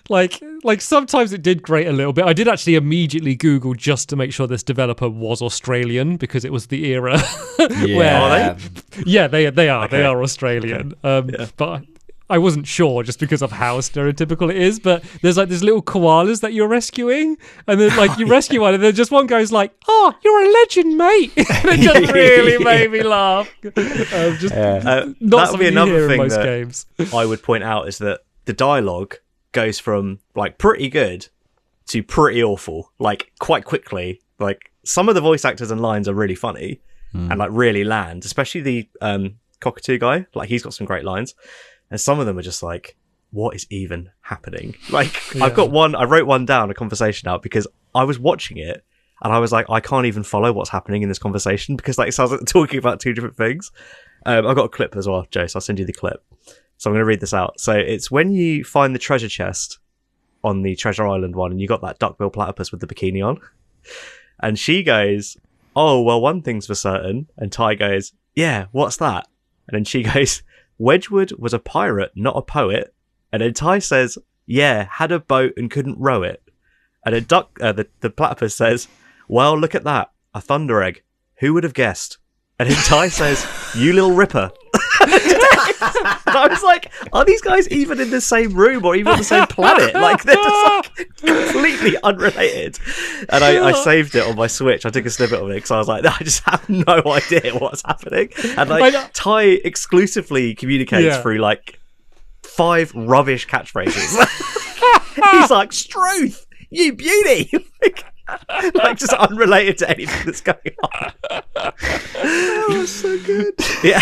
like sometimes it did grate a little bit. I did actually immediately Google just to make sure this developer was Australian, because it was the era where... Are they? Yeah, they are. Okay. They are Australian. But I wasn't sure just because of how stereotypical it is, but there's like these little koalas that you're rescuing, and then like you rescue one, and then just one goes like, "Oh, you're a legend, mate!" And it just really made me laugh. Not something you hear in most games. I would point out is that the dialogue goes from like pretty good to pretty awful, like quite quickly. Like some of the voice actors and lines are really funny and like really land, especially the cockatoo guy. Like he's got some great lines. And some of them are just like, what is even happening? Like, I wrote one down, a conversation out, because I was watching it and I was like, I can't even follow what's happening in this conversation because like it sounds like they're talking about two different things. I've got a clip as well, Joe, so I'll send you the clip. So I'm going to read this out. So it's when you find the treasure chest on the Treasure Island one and you got that duckbill platypus with the bikini on. And she goes, "Oh, well, one thing's for certain." And Ty goes, "Yeah, what's that?" And then she goes, "Wedgwood was a pirate, not a poet." And then Ty says, "Yeah, had a boat and couldn't row it." And then the platypus says, "Well, look at that, a thunder egg. Who would have guessed?" And then Ty says, "You little ripper." And I was like, are these guys even in the same room or even on the same planet? Like, they're just like completely unrelated. And I saved it on my Switch. I took a snippet of it because I was like, I just have no idea what's happening. And like, Ty exclusively communicates through like 5 rubbish catchphrases. He's like, "Struth, you beauty." Like just unrelated to anything that's going on. That was so good. Yeah.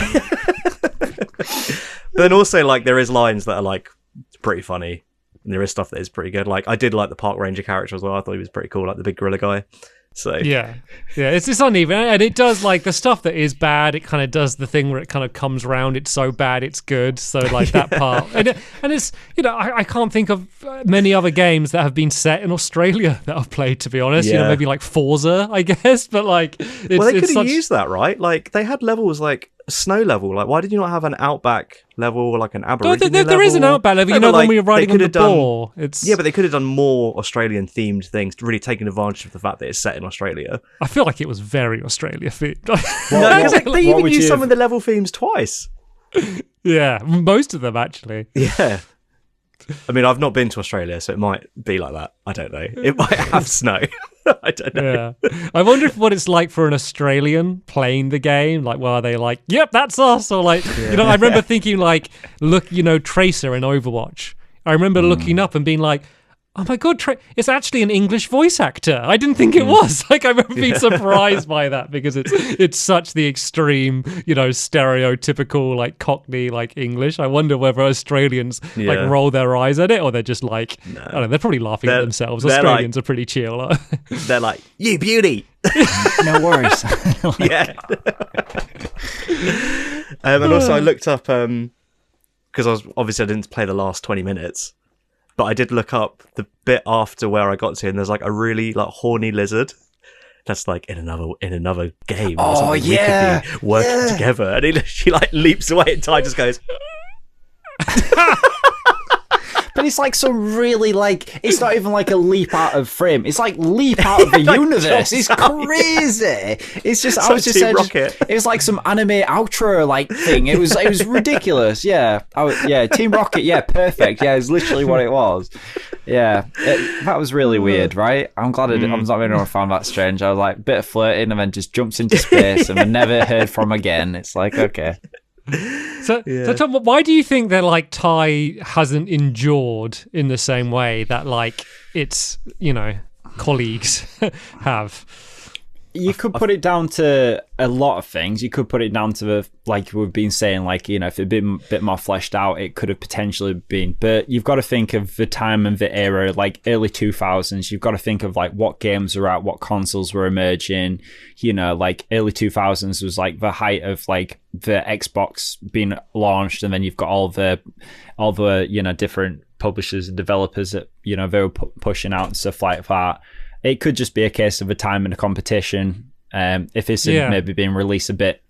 But then also like there is lines that are like pretty funny, and there is stuff that is pretty good. Like I did like the park ranger character as well. I thought he was pretty cool, like the big gorilla guy. So yeah, it's uneven, and it does like the stuff that is bad. It kind of does the thing where it kind of comes round. It's so bad, it's good. So like that part, and it's I can't think of many other games that have been set in Australia that I've played. To be honest, maybe like Forza, I guess. But like, they could have used that, right? Like they had levels like snow level. Like why did you not have an outback level or like an aboriginal level? There is an outback level. No, when we were riding on the boar. Yeah, but they could have done more Australian themed things, really taking advantage of the fact that it's set in Australia. I feel like it was very Australia themed. No, because they even used some of the level themes twice. Yeah, most of them actually. Yeah. I mean, I've not been to Australia, so it might be like that. I don't know. It might have snow. I don't know. Yeah. I wonder what it's like for an Australian playing the game. Like, well, are they like, "Yep, that's us," or like, I remember thinking like, look, Tracer in Overwatch. I remember looking up and being like, "Oh my god, it's actually an English voice actor." I didn't think it was. Like I remember being surprised by that because it's such the extreme, stereotypical like Cockney like English. I wonder whether Australians like roll their eyes at it or they're just like, I don't know, they're probably laughing at themselves. Australians are pretty chill. They're like, "You beauty." No worries. Yeah. And also I looked up because I didn't play the last 20 minutes. But I did look up the bit after where I got to, and there's like a really like horny lizard that's like in another game. Or something. We could be working together, and she like leaps away, and Ty just goes. But it's like some really like it's not even like a leap out of frame. It's like leap out of the universe. It's crazy. It's just I was just saying, it was like some anime outro like thing. It was ridiculous. Yeah, Team Rocket. Yeah, perfect. Yeah, it's literally what it was. Yeah, that was really weird, right? I'm glad I'm not the only one found that strange. I was like, bit of flirting, and then just jumps into space, and we never heard from again. It's like, okay. So Tom, why do you think that like Ty hasn't endured in the same way that like its colleagues have? You could put it down to a lot of things. You could put it down to like we've been saying, like, if it'd been a bit more fleshed out, it could have potentially been. But you've got to think of the time and the era, like early 2000s. You've got to think of like what games were out, what consoles were emerging. Like early 2000s was like the height of like the Xbox being launched, and then you've got all the different publishers and developers that they were pushing out and stuff like that. It could just be a case of a time in a competition. If it's maybe being released a bit,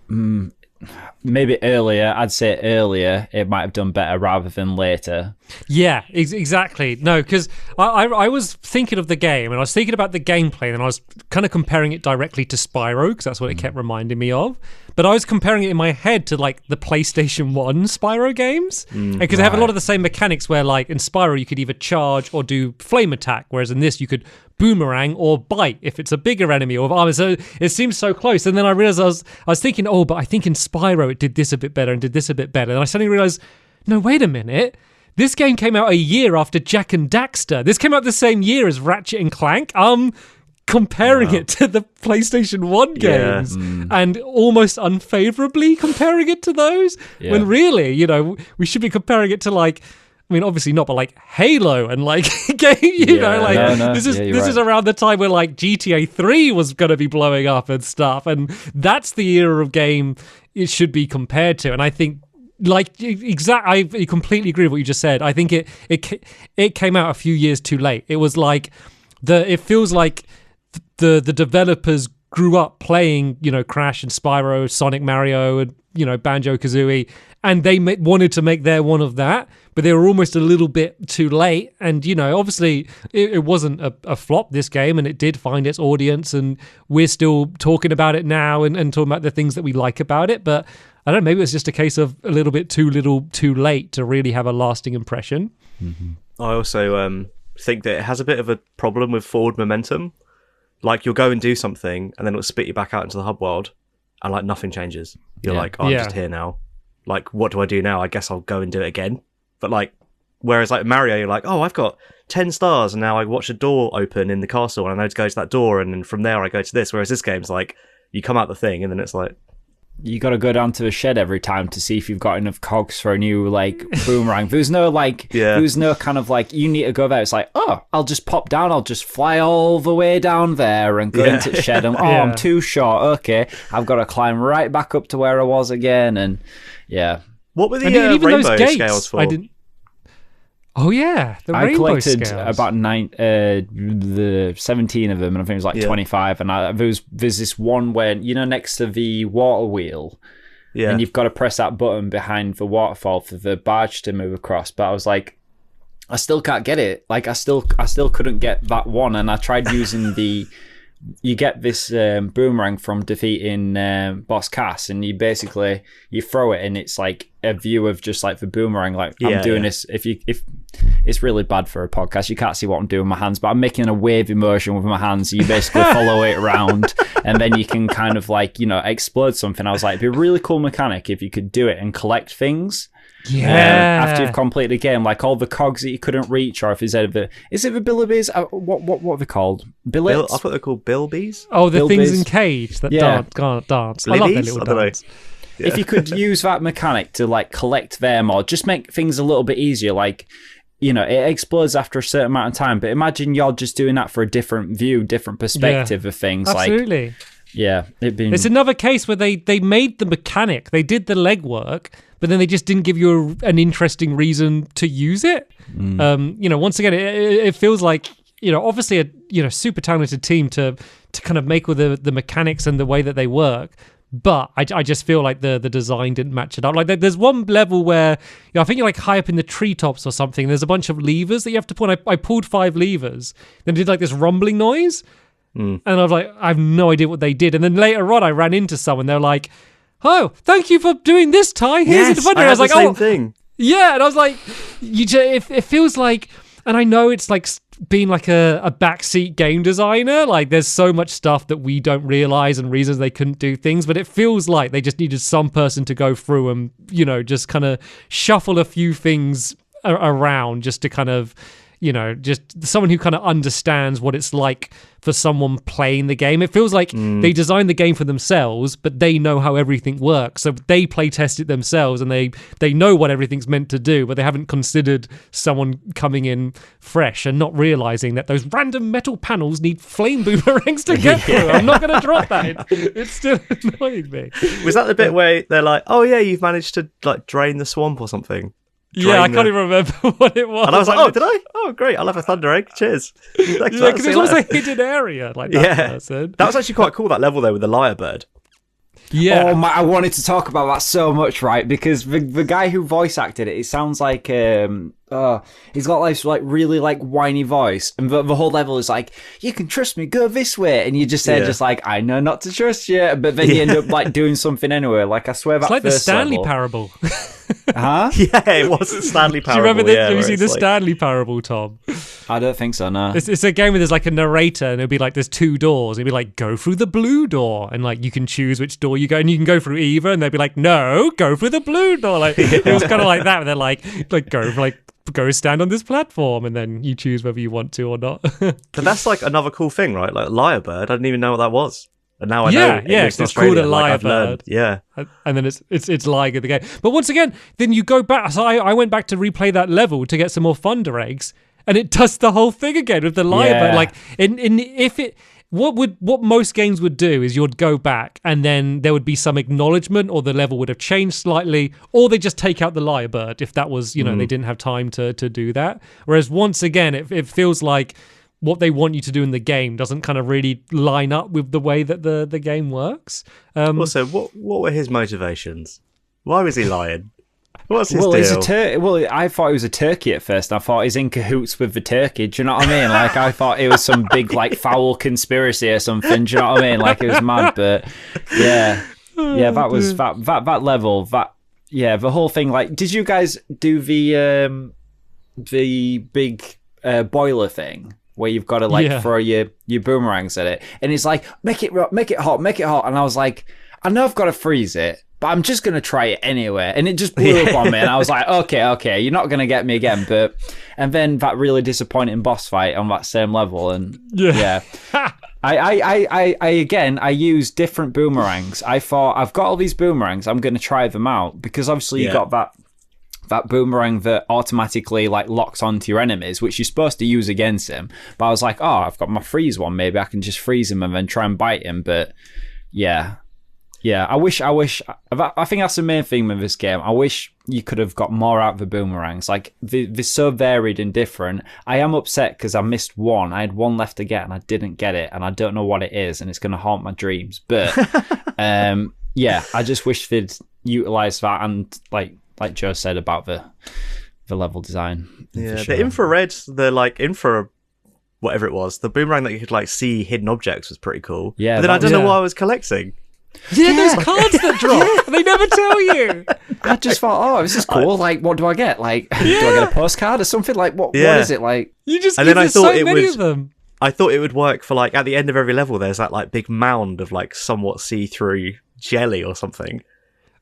maybe earlier, I'd say earlier, it might have done better rather than later. Yeah, exactly. No, because I was thinking of the game, and I was thinking about the gameplay, and I was kind of comparing it directly to Spyro, because that's what it kept reminding me of. but I was comparing it in my head to like the PlayStation 1 Spyro games, because they have a lot of the same mechanics where like in Spyro you could either charge or do flame attack, whereas in this you could boomerang or bite if it's a bigger enemy or armor. So it seems so close. And then I realized I was thinking, but I think in Spyro it did this a bit better and did this a bit better. And I suddenly realized, no, wait a minute. This game came out a year after Jak and Daxter. This came out the same year as Ratchet and Clank. Comparing it to the PlayStation 1 games and almost unfavorably comparing it to those, when really, we should be comparing it to like, I mean, obviously not, but like Halo and like game, this is around the time where like GTA 3 was going to be blowing up and stuff, and that's the era of game it should be compared to. And I think, like, I completely agree with what you just said. I think it came out a few years too late. It was like it feels like the developers grew up playing, Crash and Spyro, Sonic, Mario, and Banjo-Kazooie, and they wanted to make their one of that, but they were almost a little bit too late. And obviously it wasn't a flop, this game, and it did find its audience, and we're still talking about it now and talking about the things that we like about it. But I don't know, maybe it's just a case of a little bit too little too late to really have a lasting impression. I also think that it has a bit of a problem with forward momentum. Like, you'll go and do something and then it'll spit you back out into the hub world and like nothing changes. You're like, I'm just here now. Like, what do I do now? I guess I'll go and do it again. But like, whereas like Mario, you're like, I've got 10 stars and now I watch a door open in the castle and I know to go to that door, and then from there I go to this. Whereas this game's like, you come out the thing and then it's like, you got to go down to the shed every time to see if you've got enough cogs for a new like boomerang. There's no there's no kind of like, you need to go there. It's like, I'll just pop down. I'll just fly all the way down there and go into the shed. And I'm too short. Okay, I've got to climb right back up to where I was again. And what were the rainbow scales for? Oh yeah, the I rainbow collected scales. about 17 of them, and I think it was like 25. And there's this one where next to the water wheel, and you've got to press that button behind the waterfall for the barge to move across. But I was like, I still can't get it. Like I still couldn't get that one, and I tried using the. You get this boomerang from defeating Boss Cass, and you throw it, and it's like a view of just like the boomerang. Like I'm doing this. If it's really bad for a podcast, you can't see what I'm doing with my hands, but I'm making a wavy motion with my hands. So you basically follow it around, and then you can kind of like explode something. I was like, it'd be a really cool mechanic if you could do it and collect things. After you've completed the game, like all the cogs that you couldn't reach, or if is it the billibees? What are they called? Billets? I thought they're called bilbies. Oh, the things in Cage that dance. Libbies? I love their little dance. If you could use that mechanic to like collect them, or just make things a little bit easier, like it explodes after a certain amount of time. But imagine you're just doing that for a different view, different perspective of things. Absolutely. It's another case where they made the mechanic, they did the legwork, but then they just didn't give you an interesting reason to use it. Once again, it feels like obviously a super talented team to kind of make with the mechanics and the way that they work. But I just feel like the design didn't match it up. Like there's one level where I think you're like high up in the treetops or something. There's a bunch of levers that you have to pull. I pulled 5 levers, then it did like this rumbling noise. And I was like, I have no idea what they did. And then later on, I ran into someone. They're like, "Oh, thank you for doing this, Ty. Here's the defender." I was like, same thing. Yeah, and I was like, it feels like, and I know it's like being like a backseat game designer. Like, there's so much stuff that we don't realize and reasons they couldn't do things, but it feels like they just needed some person to go through and just kind of shuffle a few things around just to kind of. Just someone who kind of understands what it's like for someone playing the game. It feels like they designed the game for themselves, but they know how everything works. So they play test it themselves, and they know what everything's meant to do, but they haven't considered someone coming in fresh and not realizing that those random metal panels need flame boomerangs to get through. I'm not going to drop that. It's still annoying me. Was that the bit where they're like, "Oh yeah, you've managed to like drain the swamp or something"? I can't even remember what it was. And I was like, "Oh, did I? Oh, great! I'll have a thunder egg. Cheers." Because it was a hidden area, like that person. That was actually quite cool. That level there with the lyrebird. Yeah. Oh my! I wanted to talk about that so much, right? Because the guy who voice acted it sounds like he's got this like really like whiny voice, and the whole level is like, you can trust me, go this way, and you just say just like, I know not to trust you, but then you end up like doing something anyway. Like I swear, it's that like the Stanley level, parable. huh? Yeah, it was the Stanley parable. Do you remember this? Yeah, Have you seen the like... Stanley parable, Tom? I don't think so. No. It's a game where there's like a narrator, and it'll be like there's two doors. It'll be like, go through the blue door, and like you can choose which door you go, and you can go through either, and they'll be like, no, go through the blue door. Like it was kind of like that. Where they're like go stand on this platform, and then you choose whether you want to or not. But that's like another cool thing, right? Like Lyrebird, I didn't even know what that was. And now I know. Yeah, it's called a Lyrebird. Yeah. And then it's lying in the game. But once again, then you go back. So I went back to replay that level to get some more Thunder Eggs, and it does the whole thing again with the Lyrebird. Like what most games would do is you'd go back and then there would be some acknowledgement, or the level would have changed slightly, or they just take out the Lyrebird if that was, they didn't have time to do that. Whereas once again, it feels like what they want you to do in the game doesn't kind of really line up with the way that the game works. Also, what were his motivations? Why was he lying? What's his deal? I thought he was a turkey at first. I thought he's in cahoots with the turkey. Do you know what I mean? Like, I thought it was some big, like, foul conspiracy or something. Do you know what I mean? Like, it was mad, but yeah. Yeah, that was that level. The whole thing. Like, did you guys do the big boiler thing where you've got to throw your boomerangs at it, and it's like, make it hot, and I was like, I know I've got to freeze it, but I'm just going to try it anyway. And it just blew up on me. And I was like, okay, you're not going to get me again. And then that really disappointing boss fight on that same level. And I used different boomerangs. I thought, I've got all these boomerangs, I'm going to try them out. Because obviously you got that boomerang that automatically like locks onto your enemies, which you're supposed to use against him. But I was like, I've got my freeze one. Maybe I can just freeze him and then try and bite him. But yeah, I wish. I think that's the main thing with this game. I wish you could have got more out of the boomerangs. Like, they're so varied and different. I am upset because I missed one. I had one left to get, and I didn't get it, and I don't know what it is, and it's going to haunt my dreams. But, I just wish they'd utilised that, and like Joe said about the level design. Yeah, the infrared, whatever it was, the boomerang that you could like see hidden objects was pretty cool. Yeah, but then I don't know what I was collecting. Yeah, those cards that drop. They never tell you. I just thought, this is cool. Like, what do I get? Like, do I get a postcard or something? Like, what is it like? You just give us so many of them. I thought it would work for like at the end of every level. There's that like big mound of like somewhat see-through jelly or something.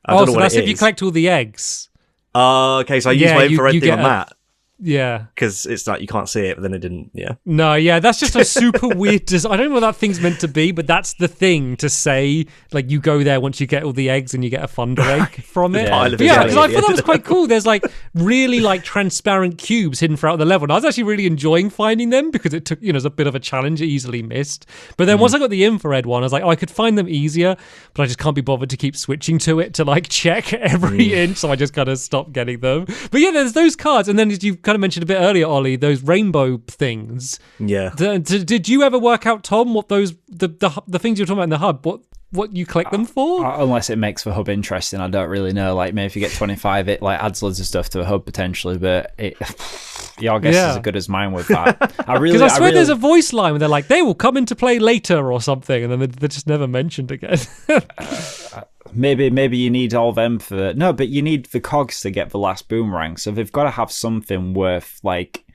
I don't know what that's it if you is. collect all the eggs. Okay, so I used my infrared thing on that. Yeah. Because it's like you can't see it, but then it didn't, No, that's just a super weird design. I don't know what that thing's meant to be, but that's the thing to say. Like, you go there once you get all the eggs and you get a Thunder Egg from it. Because I thought that was quite cool. There's like really like transparent cubes hidden throughout the level. And I was actually really enjoying finding them because it took, it was a bit of a challenge. It easily missed. But then once I got the infrared one, I was like, I could find them easier, but I just can't be bothered to keep switching to it to like check every inch. So I just kind of stopped getting them. But yeah, there's those cards. And then as you kind of mentioned a bit earlier, Ollie, those rainbow things. Yeah. Did you ever work out, Tom, what those the things you were talking about in the hub, what you collect them for? Unless it makes the hub interesting, I don't really know. Like, maybe if you get 25, it like adds loads of stuff to a hub potentially, but your guess is as good as mine with that. Because I swear there's a voice line where they're like, they will come into play later or something, and then they're just never mentioned again. Maybe you need all them for... No, but you need the cogs to get the last boomerang, so they've got to have something worth, like...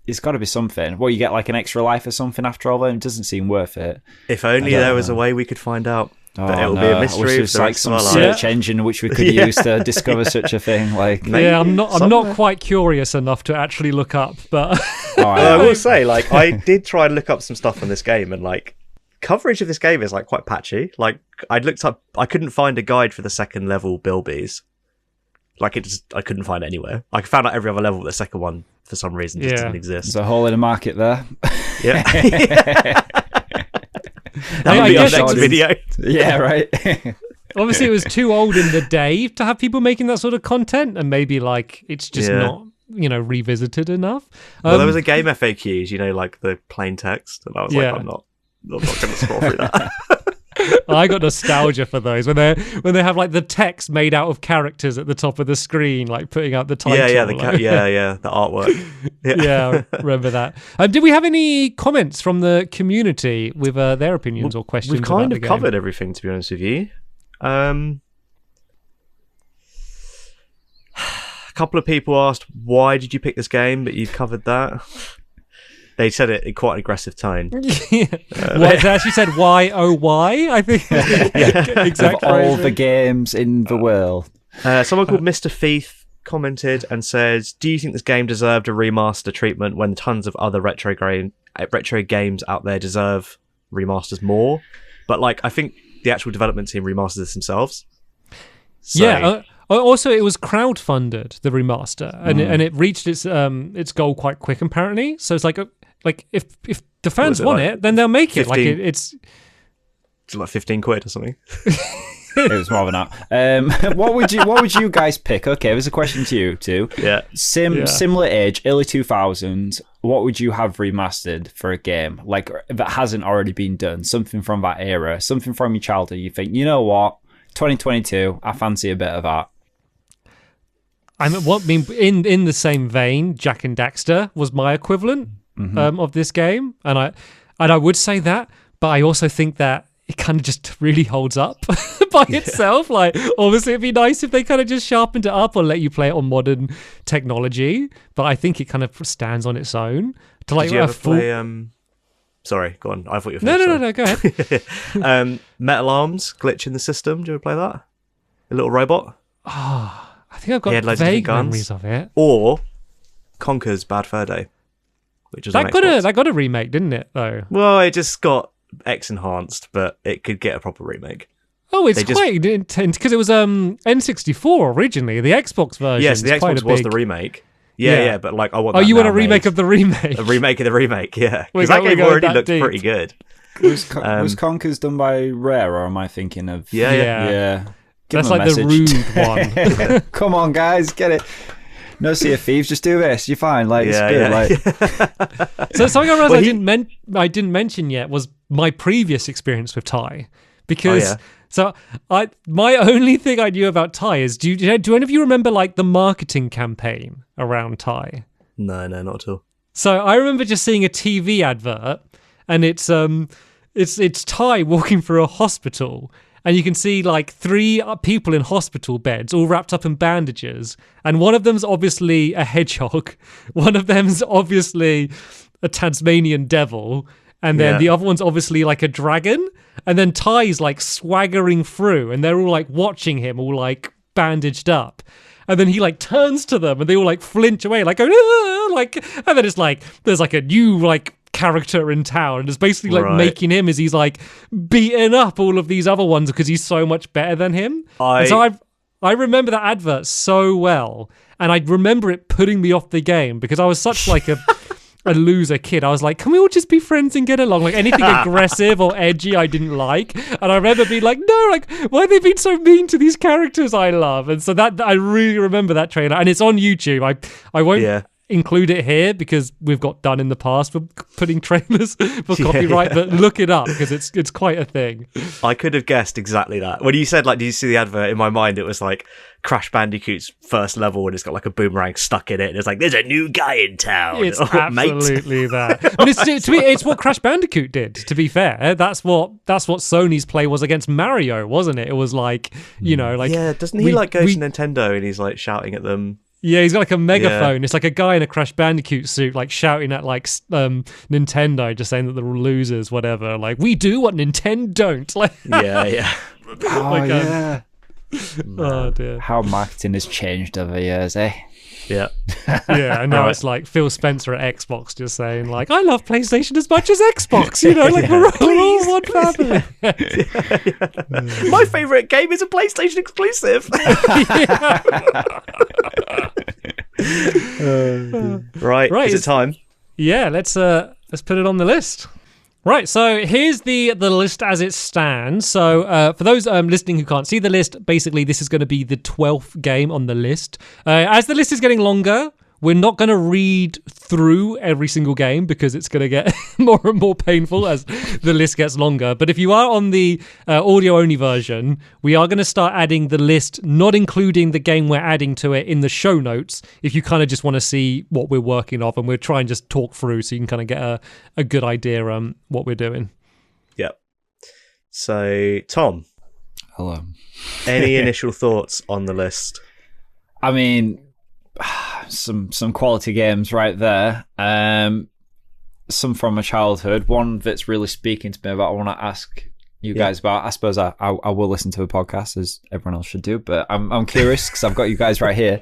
It's got to be something. Well, you get like an extra life or something after all them. It doesn't seem worth it. If only there was a way we could find out. But it'll be a mystery. There's like some search engine which we could use to discover such a thing. Like, I'm not quite curious enough to actually look up, but I will say, like, I did try and look up some stuff on this game, and like coverage of this game is like quite patchy. Like, I looked up, I couldn't find a guide for the second level Bilbies. Like, I couldn't find it anywhere. I found out every other level, but the second one for some reason just didn't exist. There's a hole in the market there. Yeah. That'll be our next video. Yeah, right. Obviously, it was too old in the day to have people making that sort of content, and maybe like it's just not, revisited enough. Well, there was a game FAQs, like the plain text, and I was like, I'm not going to scroll through that. I got nostalgia for those when they have like the text made out of characters at the top of the screen, like putting out the title. The artwork. Yeah, I remember that. Did we have any comments from the community with their opinions or questions? We've kind of covered everything, to be honest with you. A couple of people asked, why did you pick this game? But you've covered that. They said it in quite an aggressive tone. They actually said, why, oh, why? I think. Exactly. Of all the games in the world. Someone called Mr. Thief commented and says, do you think this game deserved a remaster treatment when tons of other retro games out there deserve remasters more? But like, I think the actual development team remasters this themselves. So, yeah. Also, it was crowdfunded, the remaster, and it reached its goal quite quick, apparently. So it's like if the fans want it, then they'll make 15, it. Like it's like 15 quid or something. It was more than that. What would you guys pick? Okay, there's a question to you too. Yeah. Similar age, early 2000s. What would you have remastered for a game like that hasn't already been done? Something from that era, something from your childhood. You think, you know what? 2022, I fancy a bit of that. In the same vein, Jak and Daxter was my equivalent of this game, and I would say that, but I also think that it kind of just really holds up by itself. Like, obviously, it'd be nice if they kind of just sharpened it up or let you play it on modern technology, but I think it kind of stands on its own. To like, did you ever play? Sorry, go on. I thought you were finished. No, go ahead. Metal Arms, glitch in the system. Do you ever play that? A little robot. I think I've got vague memories of it. Or Conker's Bad Fur Day, which is that got a remake, didn't it? Though. Well, it just got X enhanced, but it could get a proper remake. Oh, it's quite intense because it was N64 originally, the Xbox version. Yes, the Xbox was the remake. Yeah, but like I want. You want a remake of the remake? A remake of the remake, yeah. Because that game already looked pretty good. Was Conker's done by Rare, or am I thinking of? Yeah. That's like the rude one. Come on, guys, get it. No Sea of Thieves, just do this. You're fine. Like, it's good. Like. So something I realized I didn't mention yet was my previous experience with Ty, because my only thing I knew about Ty is do any of you remember like the marketing campaign around Ty? No, not at all. So I remember just seeing a TV advert, and it's Ty walking through a hospital. And you can see like 3 people in hospital beds all wrapped up in bandages. And one of them's obviously a hedgehog. One of them's obviously a Tasmanian devil. And then the other one's obviously like a dragon. And then Ty's like swaggering through and they're all like watching him all like bandaged up. And then he like turns to them and they all like flinch away like, and then it's like, there's like a new like character in town and it's basically like making him as he's like beating up all of these other ones because he's so much better than him. So I remember that advert so well, and I remember it putting me off the game because I was such like a loser kid. I was like, can we all just be friends and get along? Like anything aggressive or edgy I didn't like. And I remember being like, no, like why have they been so mean to these characters I love? And so that I really remember that trailer, and it's on YouTube. I won't include it here because we've got done in the past for putting trailers for copyright, but look it up because it's quite a thing. I could have guessed exactly that. When you said like, did you see the advert? In my mind it was like Crash Bandicoot's first level and it's got like a boomerang stuck in it and it's like, there's a new guy in town. It's absolutely that. But it's what Crash Bandicoot did, to be fair. That's what Sony's play was against Mario, wasn't it? It was like, you know, like, yeah, doesn't he go to Nintendo and he's like shouting at them? Yeah, he's got like a megaphone. Yeah. It's like a guy in a Crash Bandicoot suit, like shouting at like Nintendo, just saying that they're losers, whatever. Like, we do what Nintendo don't. Like, yeah. Oh dear. How marketing has changed over years, eh? Yeah. Yeah, and now it's like Phil Spencer at Xbox just saying like, I love PlayStation as much as Xbox, you know, like we're all one family. My favourite game is a PlayStation exclusive. Right, is it time? Yeah, let's put it on the list. Right, so here's the list as it stands. So for those listening who can't see the list, basically this is going to be the 12th game on the list. As the list is getting longer, We're not going to read through every single game because it's going to get more and more painful as the list gets longer. But if you are on the audio-only version, we are going to start adding the list, not including the game we're adding to it in the show notes, if you kind of just want to see what we're working off, and we'll try and just talk through so you can kind of get a good idea what we're doing. Yep. So, Tom. Hello. Any initial thoughts on the list? I mean, some quality games right there. Some from my childhood. One that's really speaking to me about I want to ask you guys about. I suppose I will listen to a podcast as everyone else should do, but I'm curious because I've got you guys right here.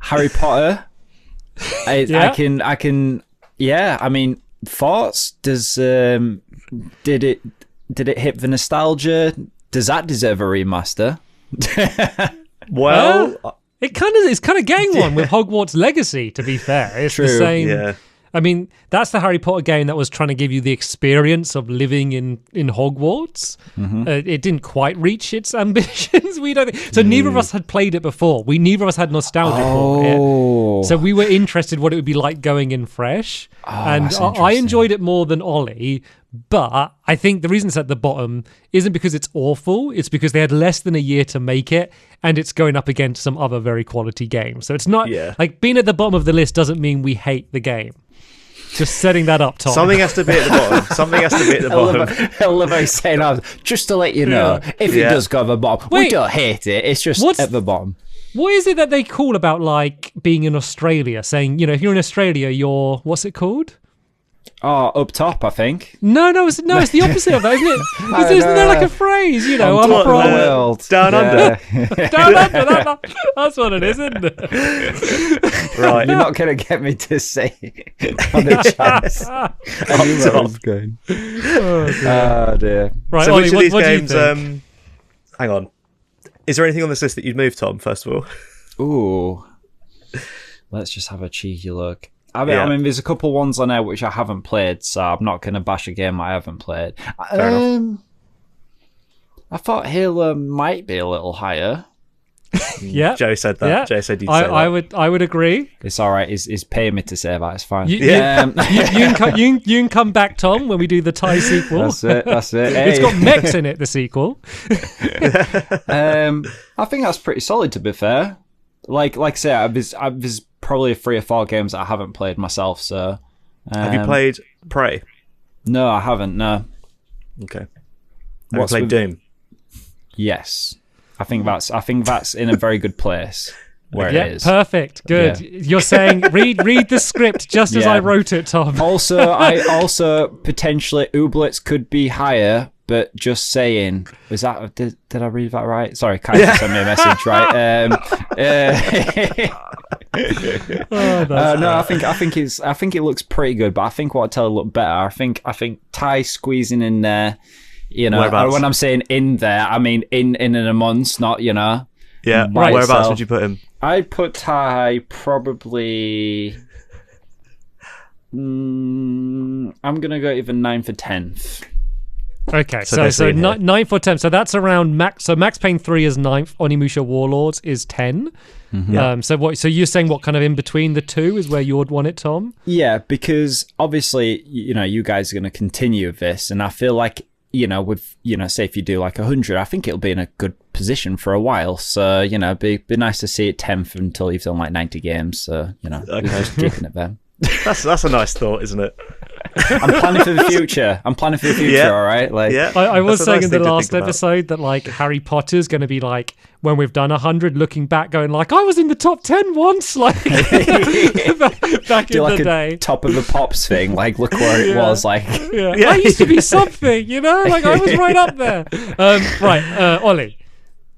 Harry Potter. I can. Yeah. I mean, thoughts? Did it hit the nostalgia? Does that deserve a remaster? Well, it's kind of getting one with Hogwarts Legacy, to be fair. It's True. the same. Yeah. I mean, that's the Harry Potter game that was trying to give you the experience of living in Hogwarts. Mm-hmm. It didn't quite reach its ambitions. Neither of us had played it before. Neither of us had nostalgia for it. So we were interested what it would be like going in fresh. And I enjoyed it more than Ollie. But I think the reason it's at the bottom isn't because it's awful. It's because they had less than a year to make it, and it's going up against some other very quality games. So it's not like being at the bottom of the list doesn't mean we hate the game. Just setting that up, Tom. Something has to be at the bottom. Something has to be at the bottom. Oliver saying, just to let you know, if it does go at the bottom, we don't hate it. It's just at the bottom. What is it that they call about like being in Australia? Saying, if you're in Australia, you're what's it called? Oh, up top, I think. No, it's the opposite of that, isn't it? Isn't there like a phrase, I'm from the world. Down under. Down under, that's what it is, isn't it? Right. You're not going to get me to say on a chance. Top. Going. Oh, dear. Right, so Ollie, which of these what games, do you think? hang on. Is there anything on this list that you'd move, Tom, first of all? Ooh. Let's just have a cheeky look. I mean, there's a couple ones on there which I haven't played, so I'm not going to bash a game I haven't played. Fair enough. I thought Halo might be a little higher. Yeah, Joe said that. Yeah. Joe said you'd say that. I would agree. It's all right. He's paying me to say that. It's fine. You can come back, Tom, when we do the Ty sequel. That's it. Hey. It's got mechs in it, the sequel. I think that's pretty solid, to be fair. Like I say, there's probably 3 or 4 games that I haven't played myself. So, have you played Prey? No, I haven't. No. Okay. Have you played Doom? Yes, I think that's in a very good place where it is. Perfect. Good. Yeah. You're saying read the script just as I wrote it, Tom. Also, potentially Ooblets could be higher. But just saying, was that did I read that right? Sorry, Kai sent me a message, right? I think it looks pretty good, but I think what tell it look better. I think Ty squeezing in there, when I'm saying in there, I mean in a month, not Yeah, right. Whereabouts would you put him? I'd put Ty probably. I'm gonna go even 9th or 10th. Okay, so 9th or 10th. So that's around Max. So Max Payne 3 is 9th. Onimusha Warlords is 10. Mm-hmm. So you're saying what kind of in between the two is where you would want it, Tom? Yeah, because obviously, you guys are going to continue with this, and I feel like, with, say if you do like 100, I think it'll be in a good position for a while. So, be nice to see it 10th until you've done like 90 games. So, just keeping it there. That's a nice thought, isn't it? I'm planning for the future. All right. I was saying in the last episode that like Harry Potter's going to be like when we've done 100, looking back, going like I was in the top 10 once, like back in the day. Top of the pops thing, like look where it was, like I used to be something, like I was right up there. Right, Ollie.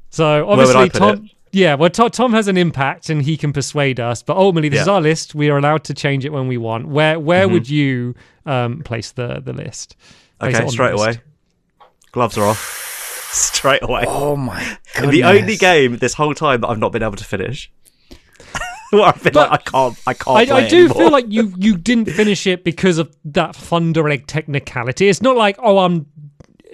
So obviously Tom. Yeah, well, Tom has an impact and he can persuade us, but ultimately this is our list. We are allowed to change it when we want. Where would you place the list? Okay, straight away. Gloves are off. Straight away. Oh my goodness. The only game this whole time that I've not been able to finish. I've been I can't play I do anymore. feel like you didn't finish it because of that Thunder Egg technicality. It's not like, I'm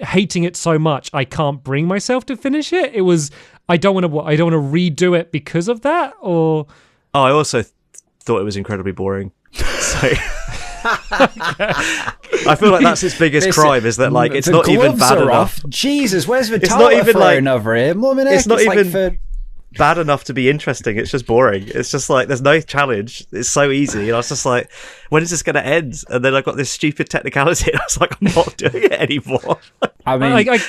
hating it so much I can't bring myself to finish it. It was I don't want to redo it because of that, or I also thought it was incredibly boring. So I feel like that's its biggest crime, is that like it's not even bad enough. Jesus, where's the toilet flaring over here? It's not even bad enough to be interesting. It's just boring. It's just like there's no challenge. It's so easy, and I was just like, when is this going to end? And then I got this stupid technicality, and I was like, I'm not doing it anymore. I mean,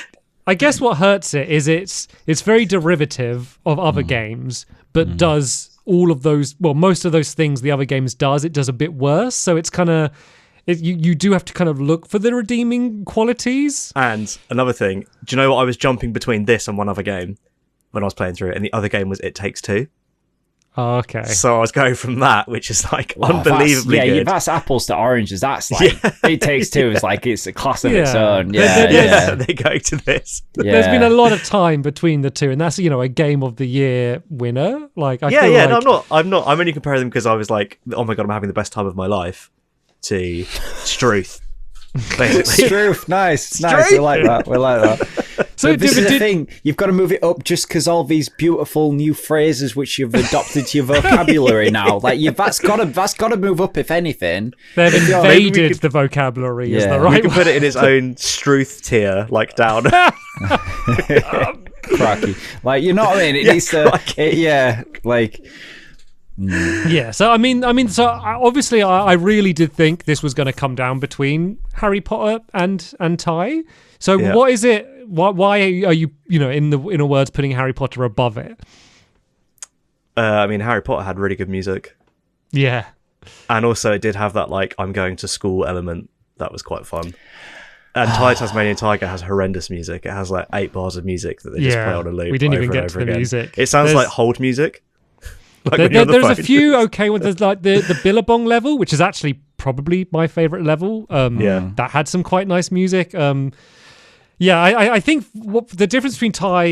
I guess what hurts it is it's very derivative of other games, but does all of those, well, most of those things the other games it does a bit worse. So it's kind of, you do have to kind of look for the redeeming qualities. And another thing, do you know what? I was jumping between this and one other game when I was playing through it, and the other game was It Takes Two. Oh, okay. So I was going from that, which is like unbelievably good. Yeah, that's apples to oranges. That's like It Takes Two is like it's a class of its own. Yeah, they go to this. Yeah. There's been a lot of time between the two, and that's a Game of the Year winner. Like, I feel like... No, I'm not. I'm only comparing them because I was like, oh my god, I'm having the best time of my life. To Struth. Basically. Struth, nice. We like that. So this is the thing, you've got to move it up just because all these beautiful new phrases which you've adopted to your vocabulary now, like that's got to move up if anything. They've invaded the vocabulary. Is the right? We can put it in its own Struth tier, like down. Cracky, like you know what I mean? It needs to, Yeah, so I mean, so obviously, I really did think this was going to come down between Harry Potter and Ty. So what is it? Why are you, in a words, putting Harry Potter above it? I mean, Harry Potter had really good music. Yeah, and also it did have that like I'm going to school element that was quite fun. And Ty the Tasmanian Tiger has horrendous music. It has like 8 bars of music that they just play on a loop. We didn't even get to the again. music. It sounds like hold music. Like there's a few okay ones. There's like the Billabong level, which is actually probably my favorite level. That had some quite nice music. I think the difference between Ty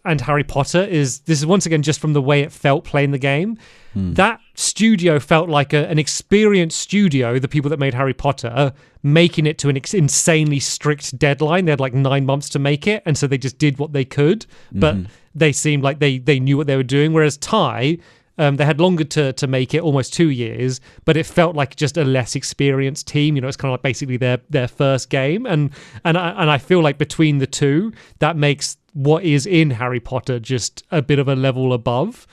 and Harry Potter is this is once again just from the way it felt playing the game. That studio felt like an experienced studio, the people that made Harry Potter, making it to an insanely strict deadline. They had like 9 months to make it, and so they just did what they could. But they seemed like they knew what they were doing. Whereas Ty, they had longer to make it, almost 2 years, but it felt like just a less experienced team. It's kind of like basically their first game, and I feel like between the two, that makes what is in Harry Potter just a bit of a level above.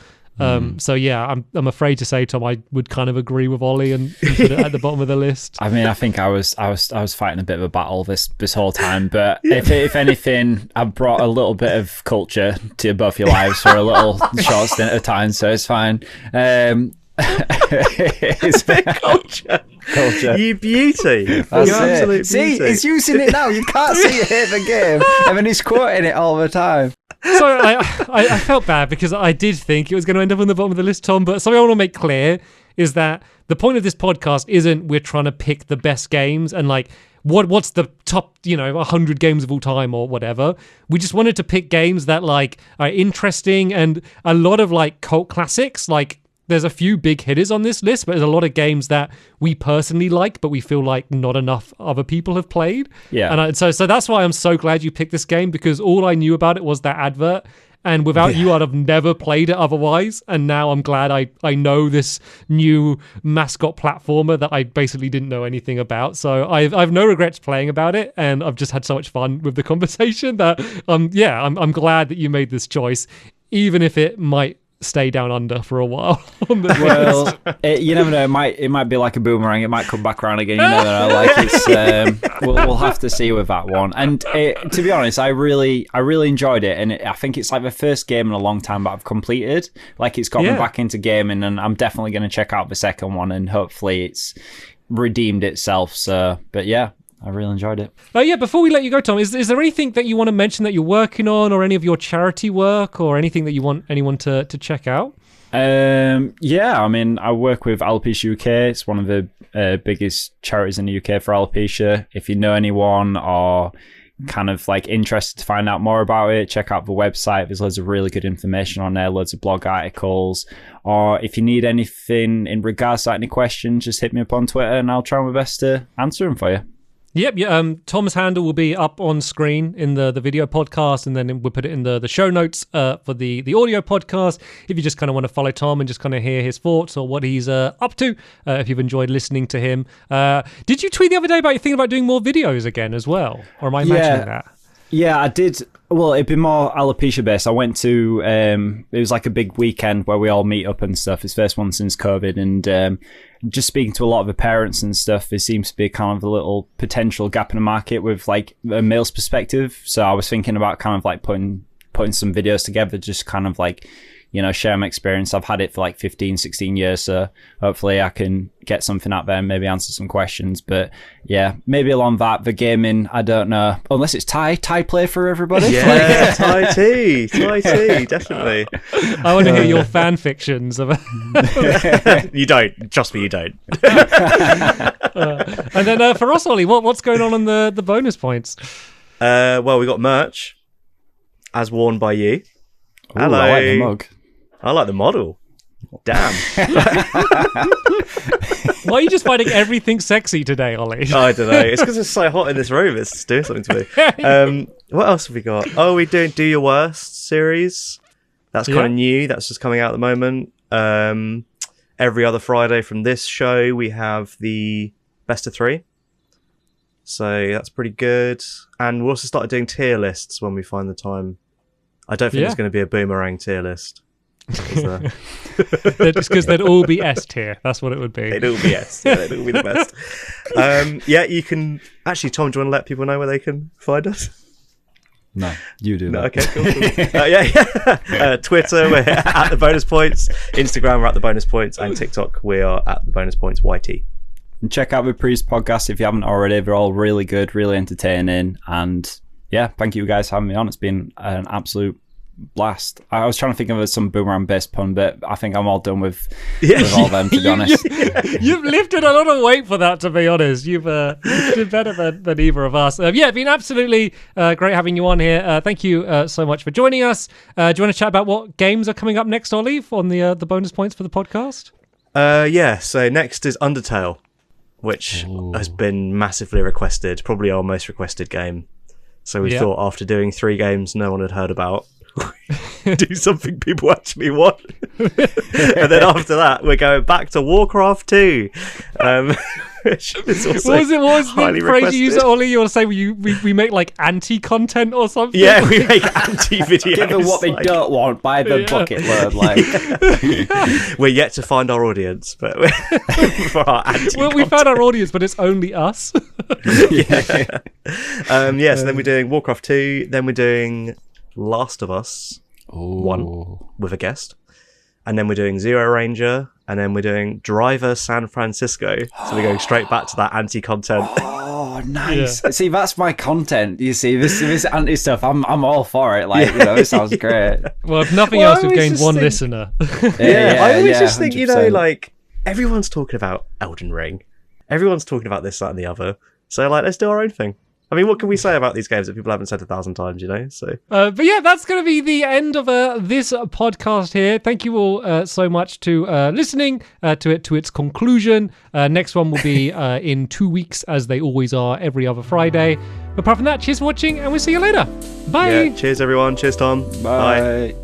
So yeah, I'm afraid to say, Tom, I would kind of agree with Ollie and put it at the bottom of the list. I mean, I think I was fighting a bit of a battle this whole time, but if anything, I've brought a little bit of culture to both your lives for a little short stint of time, so it's fine. It's culture. You beauty. That's you absolute beauty. See, he's using it now. You can't see it in the game, and then he's quoting it all the time. So I felt bad because I did think it was going to end up on the bottom of the list, Tom. But something I want to make clear is that the point of this podcast isn't we're trying to pick the best games and like what's the top 100 games of all time or whatever. We just wanted to pick games that like are interesting, and a lot of like cult classics. Like there's a few big hitters on this list, but there's a lot of games that we personally like, but we feel like not enough other people have played. Yeah. And so that's why I'm so glad you picked this game, because all I knew about it was that advert. And without you, I'd have never played it otherwise. And now I'm glad I know this new mascot platformer that I basically didn't know anything about. So I've no regrets playing about it, and I've just had so much fun with the conversation that I'm glad that you made this choice, even if it might stay down under for a while. Well, you never know. It might be like a boomerang. It might come back around again. You never know. Like it's we'll have to see with that one. And to be honest, I really enjoyed it, and I think it's like the first game in a long time that I've completed. Like it's got me back into gaming, and I'm definitely going to check out the second one, and hopefully it's redeemed itself. So, but yeah, I really enjoyed it. Before we let you go, Tom, is there anything that you want to mention that you're working on, or any of your charity work, or anything that you want anyone to check out? I mean, I work with Alopecia UK. It's one of the biggest charities in the UK for alopecia. If you know anyone or kind of like interested to find out more about it, check out the website. There's loads of really good information on there, loads of blog articles. Or if you need anything in regards to any questions, just hit me up on Twitter and I'll try my best to answer them for you. Yep, yeah. Tom's handle will be up on screen in the video podcast, and then we'll put it in the show notes for the audio podcast. If you just kind of want to follow Tom and just kind of hear his thoughts or what he's up to, if you've enjoyed listening to him. Did you tweet the other day about you thinking about doing more videos again as well? Or am I imagining that? Yeah, I did. Well, it'd be more alopecia based. I went to, it was like a big weekend where we all meet up and stuff. It's the first one since COVID. And just speaking to a lot of the parents and stuff, there seems to be kind of a little potential gap in the market with like a male's perspective. So I was thinking about kind of like putting some videos together, just kind of like, you know, share my experience. I've had it for like 15, 16 years. So hopefully I can get something out there and maybe answer some questions. But yeah, maybe along that, the gaming, I don't know. Unless it's Ty play for everybody. Yeah, Ty T, definitely. I want to hear your fan fictions. You don't. Trust me, you don't. And then for us, Ollie, what's going on the bonus points? Well, we got merch, as worn by you. Ooh, Hello. I like the mug. I like the model. Damn. Why are you just finding everything sexy today, Ollie? I don't know. It's because it's so hot in this room. It's doing something to me. What else have we got? Oh, we're doing Do Your Worst series. That's kind of new. That's just coming out at the moment. Every other Friday from this show, we have the best of 3. So that's pretty good. And we also started doing tier lists when we find the time. I don't think it's going to be a boomerang tier list. Just because they'd all be S tier. That's what it would be. They'd all be S. Yeah, they'd all be the best. You can... Actually, Tom, do you want to let people know where they can find us? No, you do. No, okay, cool. Twitter, we're at The Bonus Points. Instagram, we're at The Bonus Points. And TikTok, we are at The Bonus Points YT. And check out the Priest podcast if you haven't already. They're all really good, really entertaining. And yeah, thank you guys for having me on. It's been an absolute blast. I was trying to think of some boomerang-based pun, but I think I'm all done with all them, to be honest. You've lifted a lot of weight for that, to be honest. You've done better than either of us. It's been absolutely great having you on here. Thank you so much for joining us. Do you want to chat about what games are coming up next, Ollie, on the bonus points for the podcast? So next is Undertale, which has been massively requested, probably our most requested game. So we thought after doing 3 games no one had heard about, do something people actually want. And then after that, we're going back to Warcraft 2. Which is also what was the phrase requested. you used, Ollie? You want to say we make like anti-content or something? Yeah, we make anti-videos. Give them what they don't want by the bucket load. Like, we're yet to find our audience, but for our anti-content. Well, we found our audience, but it's only us. So then we're doing Warcraft 2. Then we're doing Last of Us 1 with a guest. And then we're doing Zero Ranger. And then we're doing Driver San Francisco. So we're going straight back to that anti-content. Oh, nice. Yeah. See, that's my content. You see, this anti stuff, I'm all for it. Like, it sounds great. Well, if nothing else, we've gained one listener. I always just think, 100%. Like, everyone's talking about Elden Ring. Everyone's talking about this, that, and the other. So, like, let's do our own thing. I mean, what can we say about these games that people haven't said 1,000 times, So, but that's going to be the end of this podcast here. Thank you all so much to listening to its conclusion. Next one will be in 2 weeks, as they always are every other Friday. But apart from that, cheers for watching, and we'll see you later. Bye. Cheers, everyone. Cheers, Tom. Bye.